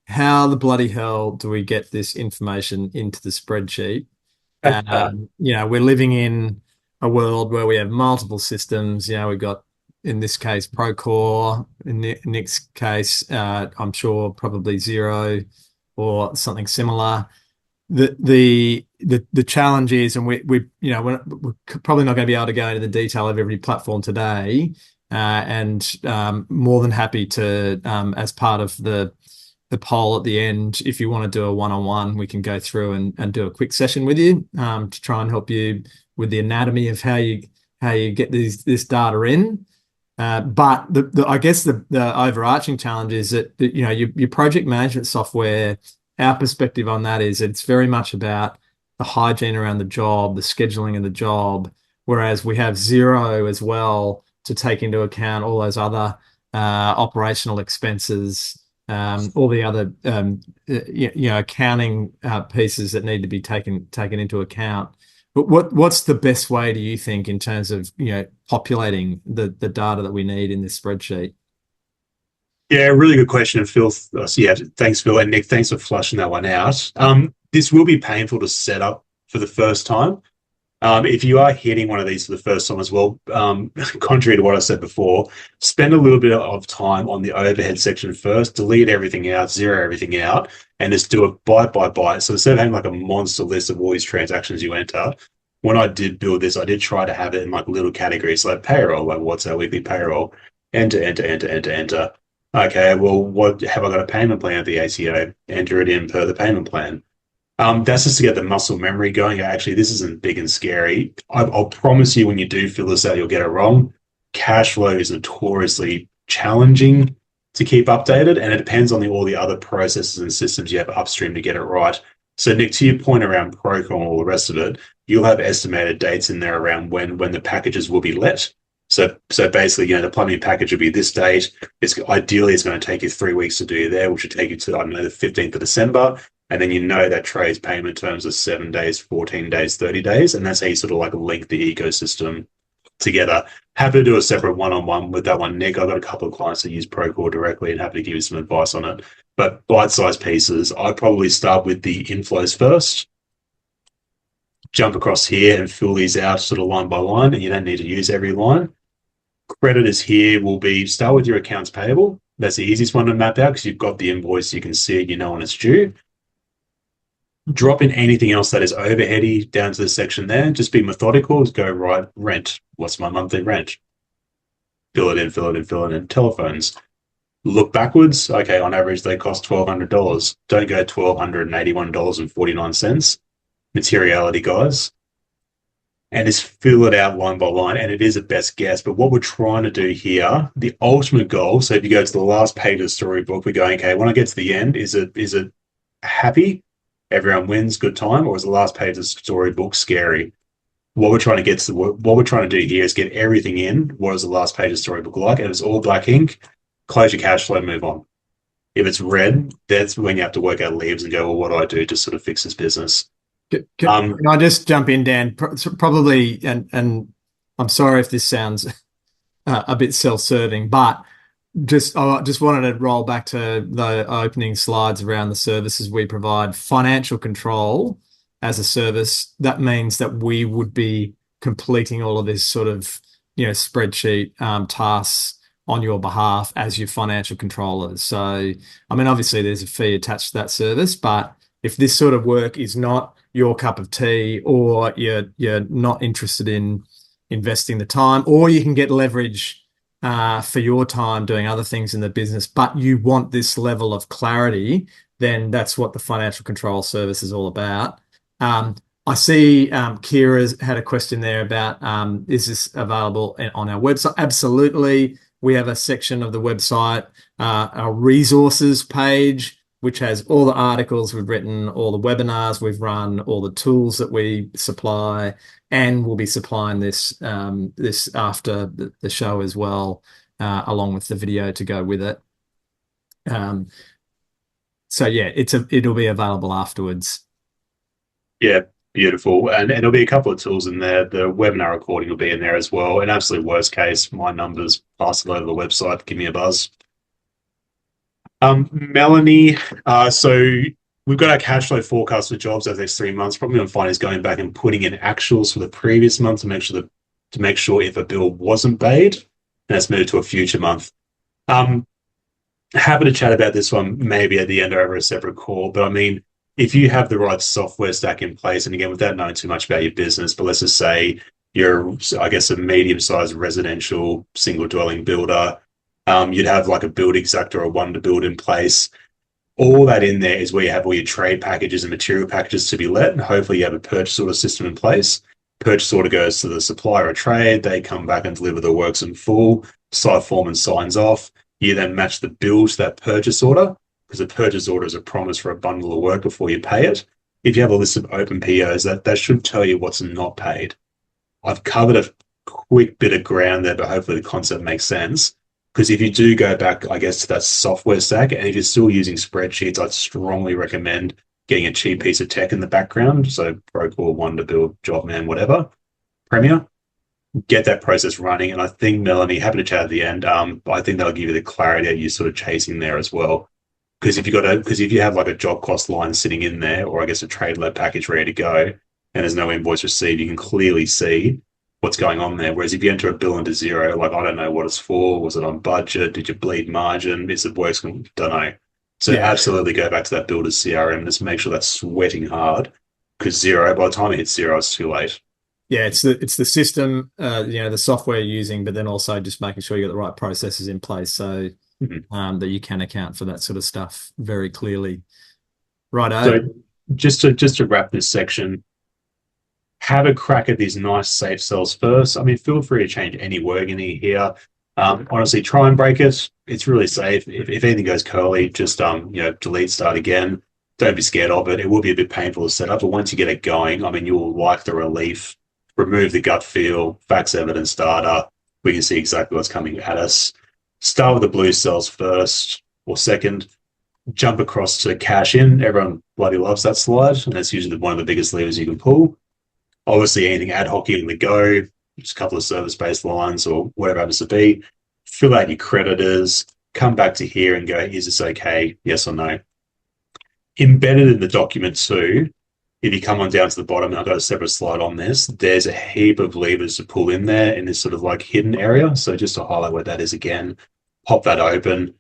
How the bloody hell do we get this information into the spreadsheet? We're living in a world where we have multiple systems. We've got, in this case, Procore. In Nick's case, I'm sure probably Xero or something similar. The challenge is, and we're probably not going to be able to go into the detail of every platform today, and more than happy to, as part of the poll at the end, if you want to do a one-on-one, we can go through and do a quick session with you to try and help you with the anatomy of how you get this data in. But I guess the overarching challenge is that your project management software, our perspective on that is it's very much about the hygiene around the job, the scheduling of the job, whereas we have Xero as well to take into account all those other operational expenses, all the other accounting pieces that need to be taken into account. But what's the best way, do you think, in terms of populating the data that we need in this spreadsheet? Yeah, really good question, Phil. Thanks, Phil, and Nick. Thanks for flushing that one out. This will be painful to set up for the first time. If you are hitting one of these for the first time as well, contrary to what I said before, spend a little bit of time on the overhead section first, delete everything out, zero everything out, and just do it bite by bite. So instead of having like a monster list of all these transactions you enter, when I did build this, I did try to have it in like little categories, like payroll, like what's our weekly payroll, enter. Okay, well, what have I got a payment plan at the ATO? Enter it in per the payment plan. That's just to get the muscle memory going. Actually, this isn't big and scary. I'll promise you when you do fill this out, you'll get it wrong. Cash flow is notoriously challenging to keep updated, and it depends on all the other processes and systems you have upstream to get it right. So, Nick, to your point around Procore and all the rest of it, you'll have estimated dates in there around when the packages will be let. So basically, the plumbing package will be this date. Ideally, it's going to take you 3 weeks to do there, which will take you to, the 15th of December. And then that trade's payment terms are 7 days, 14 days, 30 days. And that's how you sort of like link the ecosystem together. Happy to do a separate one-on-one with that one, Nick. I've got a couple of clients that use Procore directly and happy to give you some advice on it. But bite-sized pieces, I'd probably start with the inflows first. Jump across here and fill these out sort of line by line, and you don't need to use every line. Creditors here will be, start with your accounts payable. That's the easiest one to map out because you've got the invoice, you can see it, when it's due. Drop in anything else that is overheady down to the section there. Just be methodical. Just go, right, rent. What's my monthly rent? Fill it in, fill it in, fill it in. Telephones. Look backwards. Okay, on average, they cost $1,200. Don't go $1,281.49. Materiality, guys. And just fill it out line by line. And it is a best guess. But what we're trying to do here, the ultimate goal. So if you go to the last page of the storybook, we're going, okay, when I get to the end, is it happy? Everyone wins, good time, or is the last page of the storybook scary? What we're trying to get to, what we're trying to do here is get everything in. What is the last page of the storybook like? And it's all black ink. Close your cash flow, move on. If it's red, that's when you have to work out leaves and go, well, what do I do to sort of fix this business? Can I just jump in, Dan? Probably, and I'm sorry if this sounds a bit self-serving, but I just wanted to roll back to the opening slides around the services we provide. Financial control as a service, that means that we would be completing all of this sort of, spreadsheet tasks on your behalf as your financial controllers. So, I mean, obviously there's a fee attached to that service, but if this sort of work is not your cup of tea, or you're not interested in investing the time, or you can get leverage for your time doing other things in the business, but you want this level of clarity, then that's what the financial control service is all about. I see Kira's had a question there about, is this available on our website? Absolutely. We have a section of the website, our resources page, which has all the articles we've written, all the webinars we've run, all the tools that we supply, and we'll be supplying this after the show as well, along with the video to go with it. So yeah, it'll be available afterwards. Yeah, beautiful. And there'll be a couple of tools in there. The webinar recording will be in there as well. In absolute worst case, my numbers, pass it over to the website, give me a buzz. Melanie, so we've got our cash flow forecast for jobs over the next 3 months. Probably going to find is going back and putting in actuals for the previous month to make sure if a bill wasn't paid, let's move to a future month. Happy to chat about this one maybe at the end or over a separate call. But I mean, if you have the right software stack in place, and again, without knowing too much about your business, but let's just say you're, I guess, a medium-sized residential single dwelling builder, you'd have like a build Xact or a Wonder Build in place. All that in there is where you have all your trade packages and material packages to be let, and hopefully you have a purchase order system in place. Purchase order goes to the supplier of trade. They come back and deliver the works in full. Site foreman signs off. You then match the bill to that purchase order, because a purchase order is a promise for a bundle of work before you pay it. If you have a list of open POs, that should tell you what's not paid. I've covered a quick bit of ground there, but hopefully the concept makes sense. Because if you do go back, I guess, to that software stack, and if you're still using spreadsheets, I'd strongly recommend getting a cheap piece of tech in the background. So Procore, Wonder Build, Jobman, whatever, Premiere. Get that process running. And I think, Melanie, happy to chat at the end. I think that'll give you the clarity that you're sort of chasing there as well. Because if you have like a job cost line sitting in there, or I guess a trade-led package ready to go, and there's no invoice received, you can clearly see what's going on there. Whereas if you enter a bill into zero, like, I don't know what it's for. Was it on budget? Did you bleed margin? Is it works? Don't know. So absolutely go back to that builder's CRM and just make sure that's sweating hard, because zero, by the time it hits zero, it's too late. Yeah, it's the system, the software you're using, but then also just making sure you got the right processes in place, so that you can account for that sort of stuff very clearly. Righto. So just to wrap this section, have a crack at these nice safe cells first. I mean, feel free to change any wording here. Honestly, try and break it. It's really safe. If anything goes curly, just delete, start again. Don't be scared of it. It will be a bit painful to set up, but once you get it going, I mean, you'll like the relief. Remove the gut feel, facts, evidence, data. We can see exactly what's coming at us. Start with the blue cells first or second. Jump across to cash in. Everyone bloody loves that slide, and that's usually one of the biggest levers you can pull. Obviously, anything ad hoc in the go, just a couple of service-based lines or whatever it happens to be. Fill out your creditors. Come back to here and go, is this okay? Yes or no? Embedded in the document too, if you come on down to the bottom, and I've got a separate slide on this, there's a heap of levers to pull in there in this sort of like hidden area. So just to highlight what that is again, pop that open.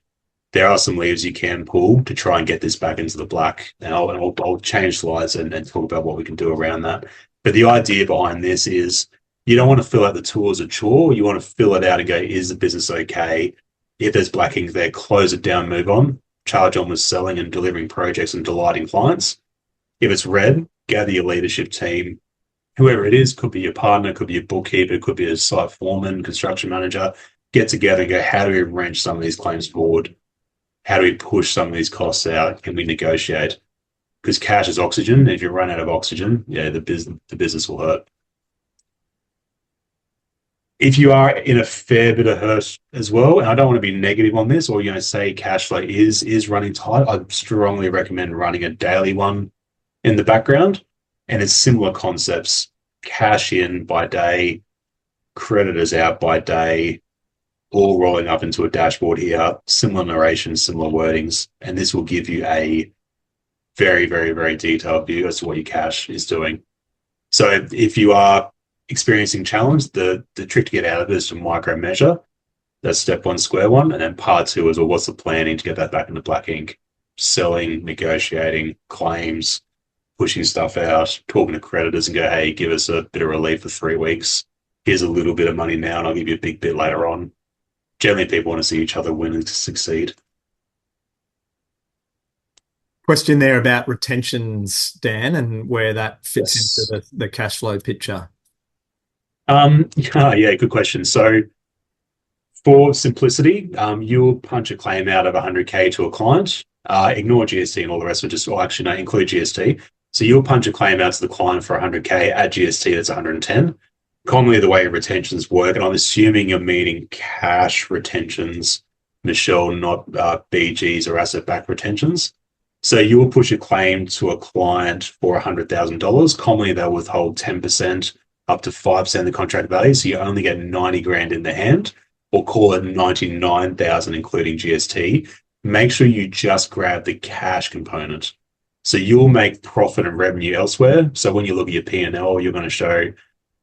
there are some levers you can pull to try and get this back into the black. And I'll change slides and talk about what we can do around that. But the idea behind this is you don't want to fill out the tool as a chore. You want to fill it out and go, is the business okay? If there's black ink there, close it down, move on. Charge on with selling and delivering projects and delighting clients. If it's red, gather your leadership team, whoever it is, could be your partner, could be your bookkeeper, could be a site foreman, construction manager, get together and go, how do we wrench some of these claims forward? How do we push some of these costs out? Can we negotiate? Because cash is oxygen. If you run out of oxygen, yeah, the business will hurt. If you are in a fair bit of hurt as well, and I don't want to be negative on this, or say cash flow is running tight, I'd strongly recommend running a daily one in the background. And it's similar concepts: cash in by day, creditors out by day, all rolling up into a dashboard here, similar narration, similar wordings, and this will give you a very, very, very detailed view as to what your cash is doing. So if you are experiencing challenge, the trick to get out of it is to micro measure. That's step one, square one. And then part two is, well, what's the planning to get that back into black ink? Selling, negotiating, claims, pushing stuff out, talking to creditors and go, hey, give us a bit of relief for 3 weeks. Here's a little bit of money now and I'll give you a big bit later on. Generally, people want to see each other win and to succeed. Question there about retentions, Dan, and where that fits Yes. into the cash flow picture. Yeah, good question. So for simplicity, you'll punch a claim out of 100K to a client, ignore GST and all the rest of just, or actually no, include GST. So you'll punch a claim out to the client for 100K, add GST, that's 110. Commonly the way retentions work, and I'm assuming you're meaning cash retentions, Michelle, not BGs or asset-backed retentions. So you will push a claim to a client for $100,000. Commonly they'll withhold 10% up to 5% of the contract value. So you only get 90 grand in the hand, or call it 99,000 including GST. Make sure you just grab the cash component. So you'll make profit and revenue elsewhere. So when you look at your P&L, you're going to show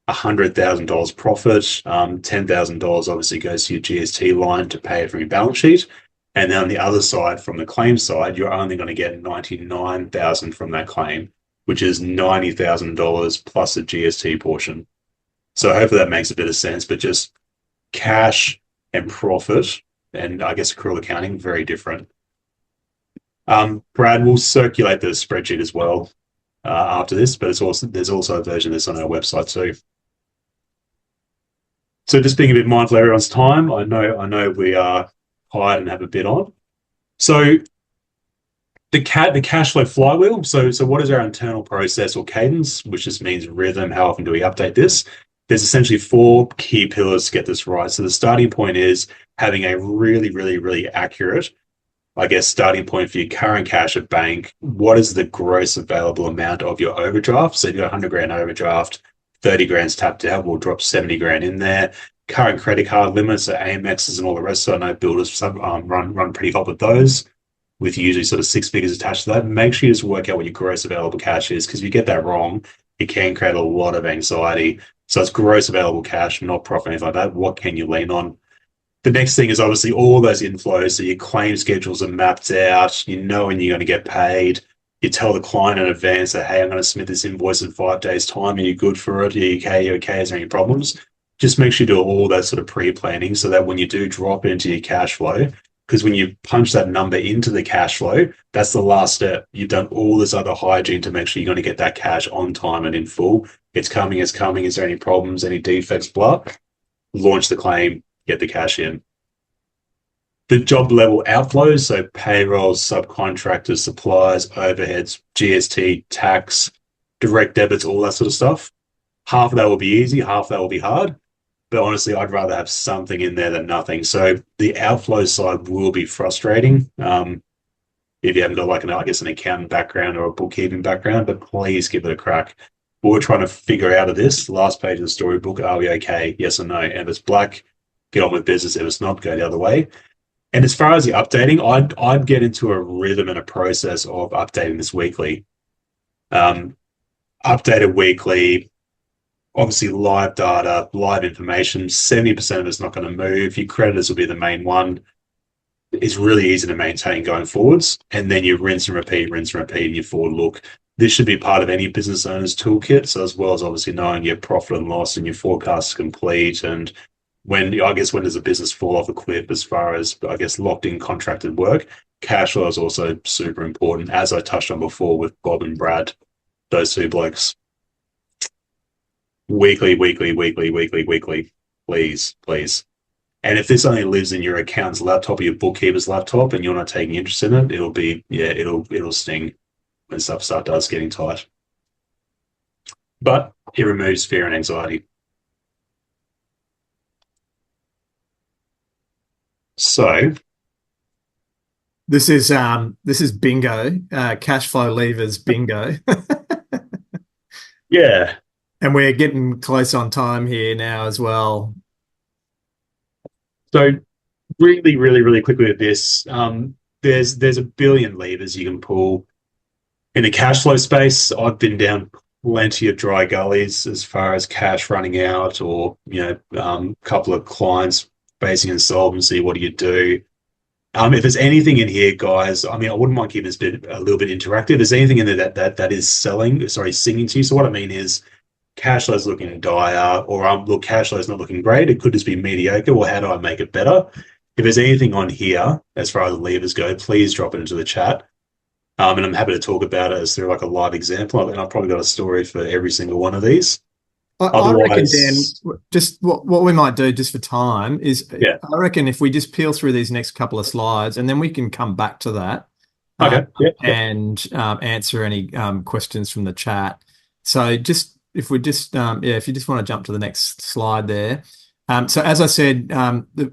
$100,000 profit. $10,000 obviously goes to your GST line to pay it from your balance sheet. And then on the other side, from the claim side, you're only going to get $99,000 from that claim, which is $90,000 plus a GST portion. So hopefully that makes a bit of sense, but just cash and profit and I guess accrual accounting, very different. Brad will circulate the spreadsheet as well after this, but there's also a version of this on our website too. So just being a bit mindful of everyone's time. I know we are tired and have a bit on. So the cash flow flywheel. So what is our internal process or cadence, which just means rhythm? How often do we update this? There's essentially 4 key pillars to get this right. So the starting point is having a really, really, really accurate, I guess, starting point for your current cash at bank. What is the gross available amount of your overdraft? So you've got 100 grand overdraft, 30 grand's tapped out, we'll drop 70 grand in there. Current credit card limits, so AMXs and all the rest. So I know builders run pretty hot with those, with usually sort of 6 figures attached to that. Make sure you just work out what your gross available cash is, because if you get that wrong, it can create a lot of anxiety. So it's gross available cash, not profit, anything like that. What can you lean on? The next thing is obviously all those inflows. So your claim schedules are mapped out. You know when you're going to get paid. You tell the client in advance that, hey, I'm going to submit this invoice in 5 days' time. Are you good for it? Are you okay? Are you okay? Is there any problems? Just make sure you do all that sort of pre-planning so that when you do drop into your cash flow, because when you punch that number into the cash flow, that's the last step. You've done all this other hygiene to make sure you're going to get that cash on time and in full. It's coming, it's coming. Is there any problems, any defects, blah? Launch the claim, get the cash in. The job level outflows, so payrolls, subcontractors, suppliers, overheads, GST, tax, direct debits, all that sort of stuff. Half of that will be easy, half of that will be hard. But honestly, I'd rather have something in there than nothing. So the outflow side will be frustrating if you haven't got like an accountant background or a bookkeeping background, but please give it a crack. What we're trying to figure out of this, last page of the storybook, are we okay? Yes or no? And if it's black, get on with business. If it's not, go the other way. And as far as the updating, I'd get into a rhythm and a process of updating this weekly. Updated weekly, obviously live data, live information. 70% of it's not going to move. Your creditors will be the main one. is really easy to maintain going forwards. And then you rinse and repeat, and you forward look. This should be part of any business owner's toolkit. So as well as obviously knowing your profit and loss and your forecast complete, and when does a business fall off a cliff as far as locked in contracted work, cash flow is also super important, as I touched on before with Bob and Brad, those two blokes. Weekly, please. And if this only lives in your accountant's laptop or your bookkeeper's laptop and you're not taking interest in it, it'll sting when stuff does getting tight. But it removes fear and anxiety. So this is bingo, cash flow levers bingo. yeah. And we're getting close on time here now as well. So really quickly with this, there's a billion levers you can pull. In the cash flow space, I've been down plenty of dry gullies as far as cash running out, or couple of clients facing insolvency. What do you do? If there's anything in here, guys, I wouldn't mind keeping this bit a little bit interactive. If there's anything in there that is singing to you. So what I mean is, cash flow's looking dire, or look, cash flow's not looking great. It could just be mediocre. Well, how do I make it better? If there's anything on here as far as the levers go, please drop it into the chat. And I'm happy to talk about it as through like a live example. And I've probably got a story for every single one of these. I reckon, Dan, just what we might do just for time is, I reckon if we just peel through these next couple of slides and then we can come back to that. And answer any questions from the chat. So if you just want to jump to the next slide there. So as I said,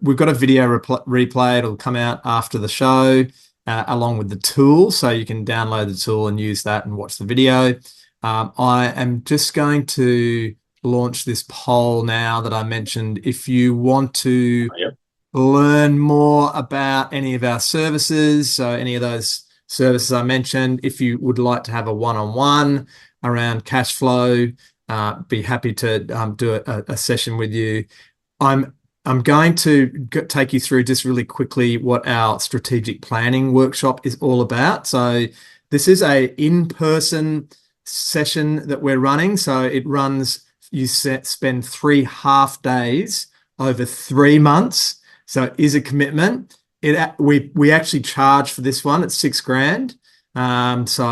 we've got a video replay. It'll come out after the show, along with the tool. So you can download the tool and use that and watch the video. I am just going to launch this poll now that I mentioned. If you want to learn more about any of our services, so any of those services I mentioned, if you would like to have a one-on-one around cash flow, be happy to do a session with you. I'm going to take you through just really quickly what our strategic planning workshop is all about. So this is a in-person session that we're running. So it runs, you spend 3 half days over 3 months. So it is a commitment. We actually charge for this one. It's $6,000. So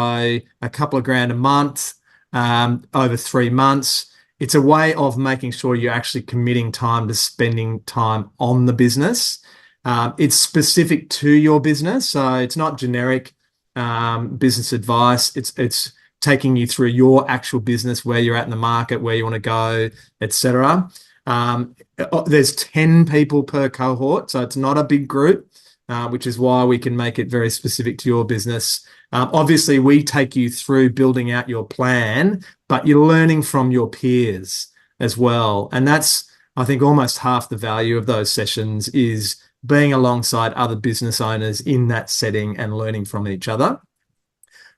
a couple of grand a month over 3 months. It's a way of making sure you're actually committing time to spending time on the business. It's specific to your business, so it's not generic business advice. It's taking you through your actual business, where you're at in the market, where you want to go, etc. There's 10 people per cohort, so it's not a big group, which is why we can make it very specific to your business. Obviously, we take you through building out your plan, but you're learning from your peers as well. And that's, I think, almost half the value of those sessions, is being alongside other business owners in that setting and learning from each other.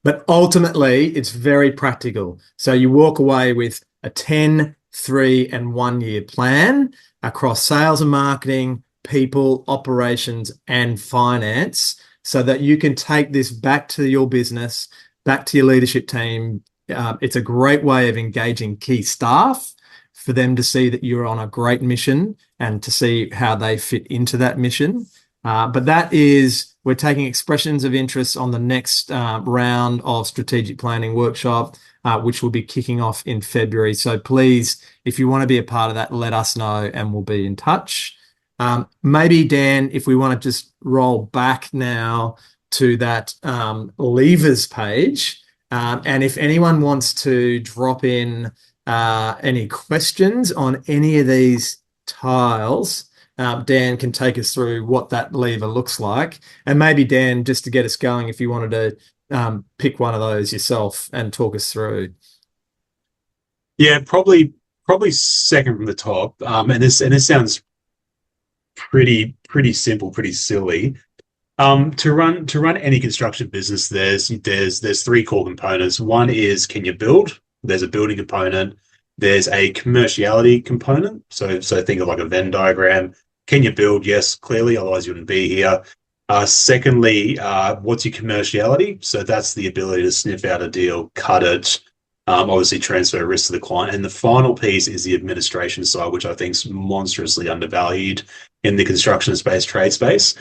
But ultimately, it's very practical. So you walk away with a 10, 3, and 1 year plan across sales and marketing, people, operations, and finance, so that you can take this back to your business, back to your leadership team. It's a great way of engaging key staff for them to see that you're on a great mission and to see how they fit into that mission. But we're taking expressions of interest on the next round of strategic planning workshop, which will be kicking off in February. So please, if you want to be a part of that, let us know and we'll be in touch. Maybe, Dan, if we want to just roll back now to that levers page, and if anyone wants to drop in any questions on any of these tiles, Dan can take us through what that lever looks like. And maybe, Dan, just to get us going, if you wanted to pick one of those yourself and talk us through. Yeah, probably second from the top. And this sounds pretty simple, pretty silly. To run any construction business, there's 3 core components. One is, can you build? There's a building component. There's a commerciality component. So think of like a Venn diagram. Can you build? Yes, clearly, otherwise you wouldn't be here. Secondly, what's your commerciality? So that's the ability to sniff out a deal, cut it, obviously transfer risk to the client. And the final piece is the administration side, which I think is monstrously undervalued in the construction space, trade space.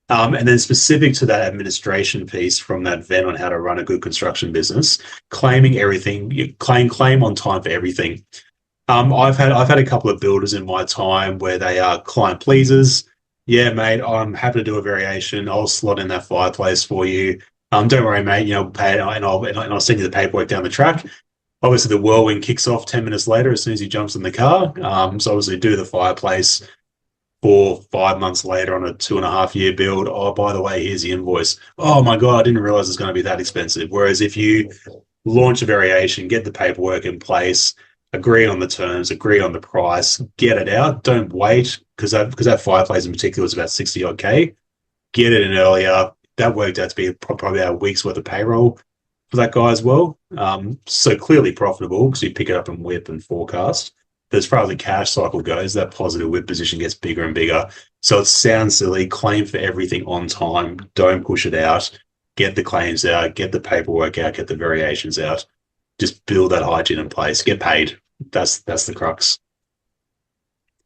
And then specific to that administration piece from that ven on how to run a good construction business, claiming everything, you claim on time for everything. I've had a couple of builders in my time where they are client pleasers. Yeah, mate, I'm happy to do a variation. I'll slot in that fireplace for you. Don't worry, mate. Pay it, and I'll send you the paperwork down the track. Obviously, the whirlwind kicks off 10 minutes later as soon as he jumps in the car. So obviously, do the fireplace 4, 5 months later on a 2.5 year build. Oh, by the way, here's the invoice. Oh my God, I didn't realize it's going to be that expensive. Whereas if you launch a variation, get the paperwork in place, agree on the terms, agree on the price, get it out. Don't wait because that fireplace in particular was about 60 odd K. Get it in earlier. That worked out to be probably about a week's worth of payroll for that guy as well. So clearly profitable because you pick it up in WIP and forecast. But as far as the cash cycle goes, that positive WIP position gets bigger and bigger. So it sounds silly. Claim for everything on time. Don't push it out. Get the claims out. Get the paperwork out. Get the variations out. Just build that hygiene in place. Get paid. That's the crux.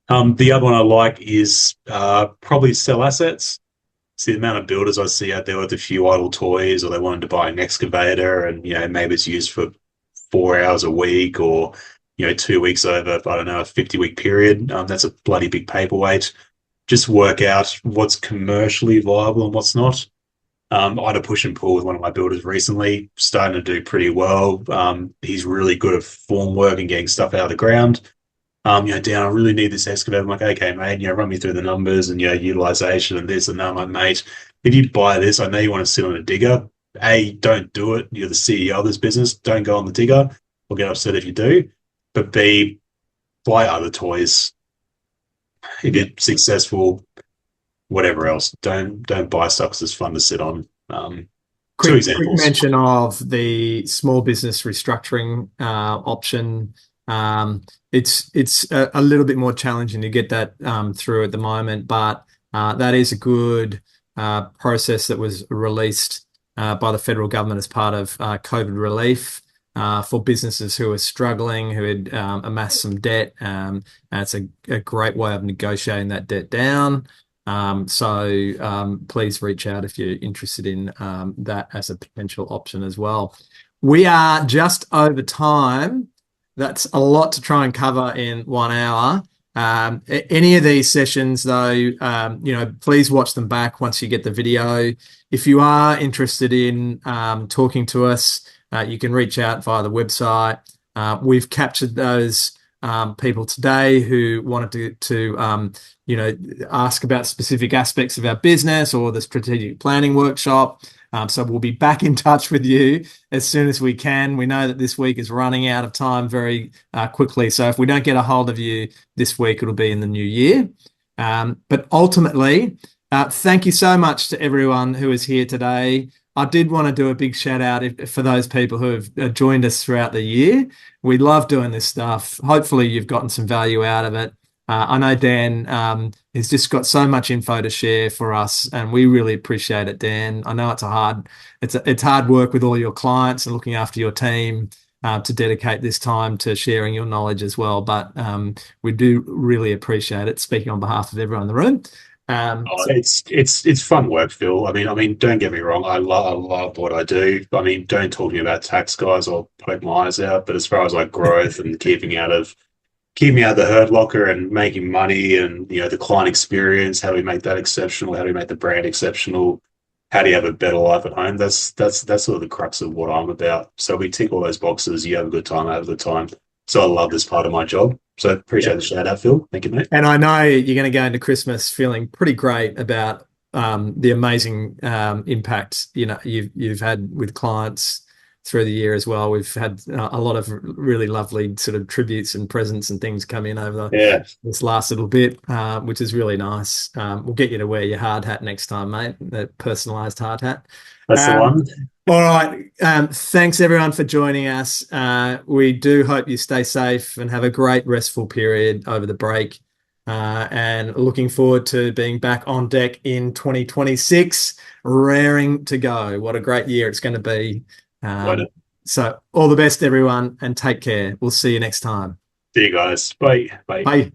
The other one I like is probably sell assets. See the amount of builders I see out there with a few idle toys, or they wanted to buy an excavator, and maybe it's used for 4 hours a week, or 2 weeks over I don't know a 50-week period. That's a bloody big paperweight. Just work out what's commercially viable and what's not. I had a push and pull with one of my builders recently, starting to do pretty well. He's really good at form work and getting stuff out of the ground. Dan, I really need this excavator. I'm like, okay, mate, run me through the numbers and utilization and this and that. I'm like, mate, if you buy this, I know you want to sit on a digger. A, don't do it. You're the CEO of this business. Don't go on the digger. I'll get upset if you do. But B, buy other toys. If you're successful, whatever else, don't buy stuff because it's fun to sit on. Two Quick examples. mention of the small business restructuring option. It's a little bit more challenging to get that through at the moment, but that is a good process that was released by the federal government as part of COVID relief for businesses who are struggling, who had amassed some debt. And it's a great way of negotiating that debt down. So please reach out if you're interested in that as a potential option as well. We are just over time. That's a lot to try and cover in 1 hour. Any of these sessions, though, please watch them back once you get the video. If you are interested in talking to us, you can reach out via the website. We've captured those people today who wanted to ask about specific aspects of our business or the strategic planning workshop. So we'll be back in touch with you as soon as we can. We know that this week is running out of time very quickly. So if we don't get a hold of you this week, it'll be in the new year. But ultimately, thank you so much to everyone who is here today. I did want to do a big shout out for those people who have joined us throughout the year. We love doing this stuff. Hopefully you've gotten some value out of it. I know Dan has just got so much info to share for us, and we really appreciate it, Dan. I know it's hard work with all your clients and looking after your team to dedicate this time to sharing your knowledge as well. But we do really appreciate it. Speaking on behalf of everyone in the room. It's fun work, Phil. I mean, don't get me wrong. I love what I do. I mean, don't talk to me about tax, guys. I'll poke my eyes out. But as far as like growth and keeping out of the herd locker and making money and the client experience, how do we make that exceptional? How do we make the brand exceptional? How do you have a better life at home? That's sort of the crux of what I'm about. So we tick all those boxes. You have a good time, I have a good time. So I love this part of my job. So appreciate the shout out, Phil. Thank you, mate. And I know you're going to go into Christmas feeling pretty great about the amazing impact you've had with clients through the year as well. We've had a lot of really lovely sort of tributes and presents and things come in over this last little bit, which is really nice. We'll get you to wear your hard hat next time, mate, the personalised hard hat. That's the one. All right. Thanks, everyone, for joining us. We do hope you stay safe and have a great restful period over the break. and looking forward to being back on deck in 2026, raring to go. What a great year it's going to be. So all the best, everyone, and take care. We'll see you next time. See you guys. Bye. Bye. Bye.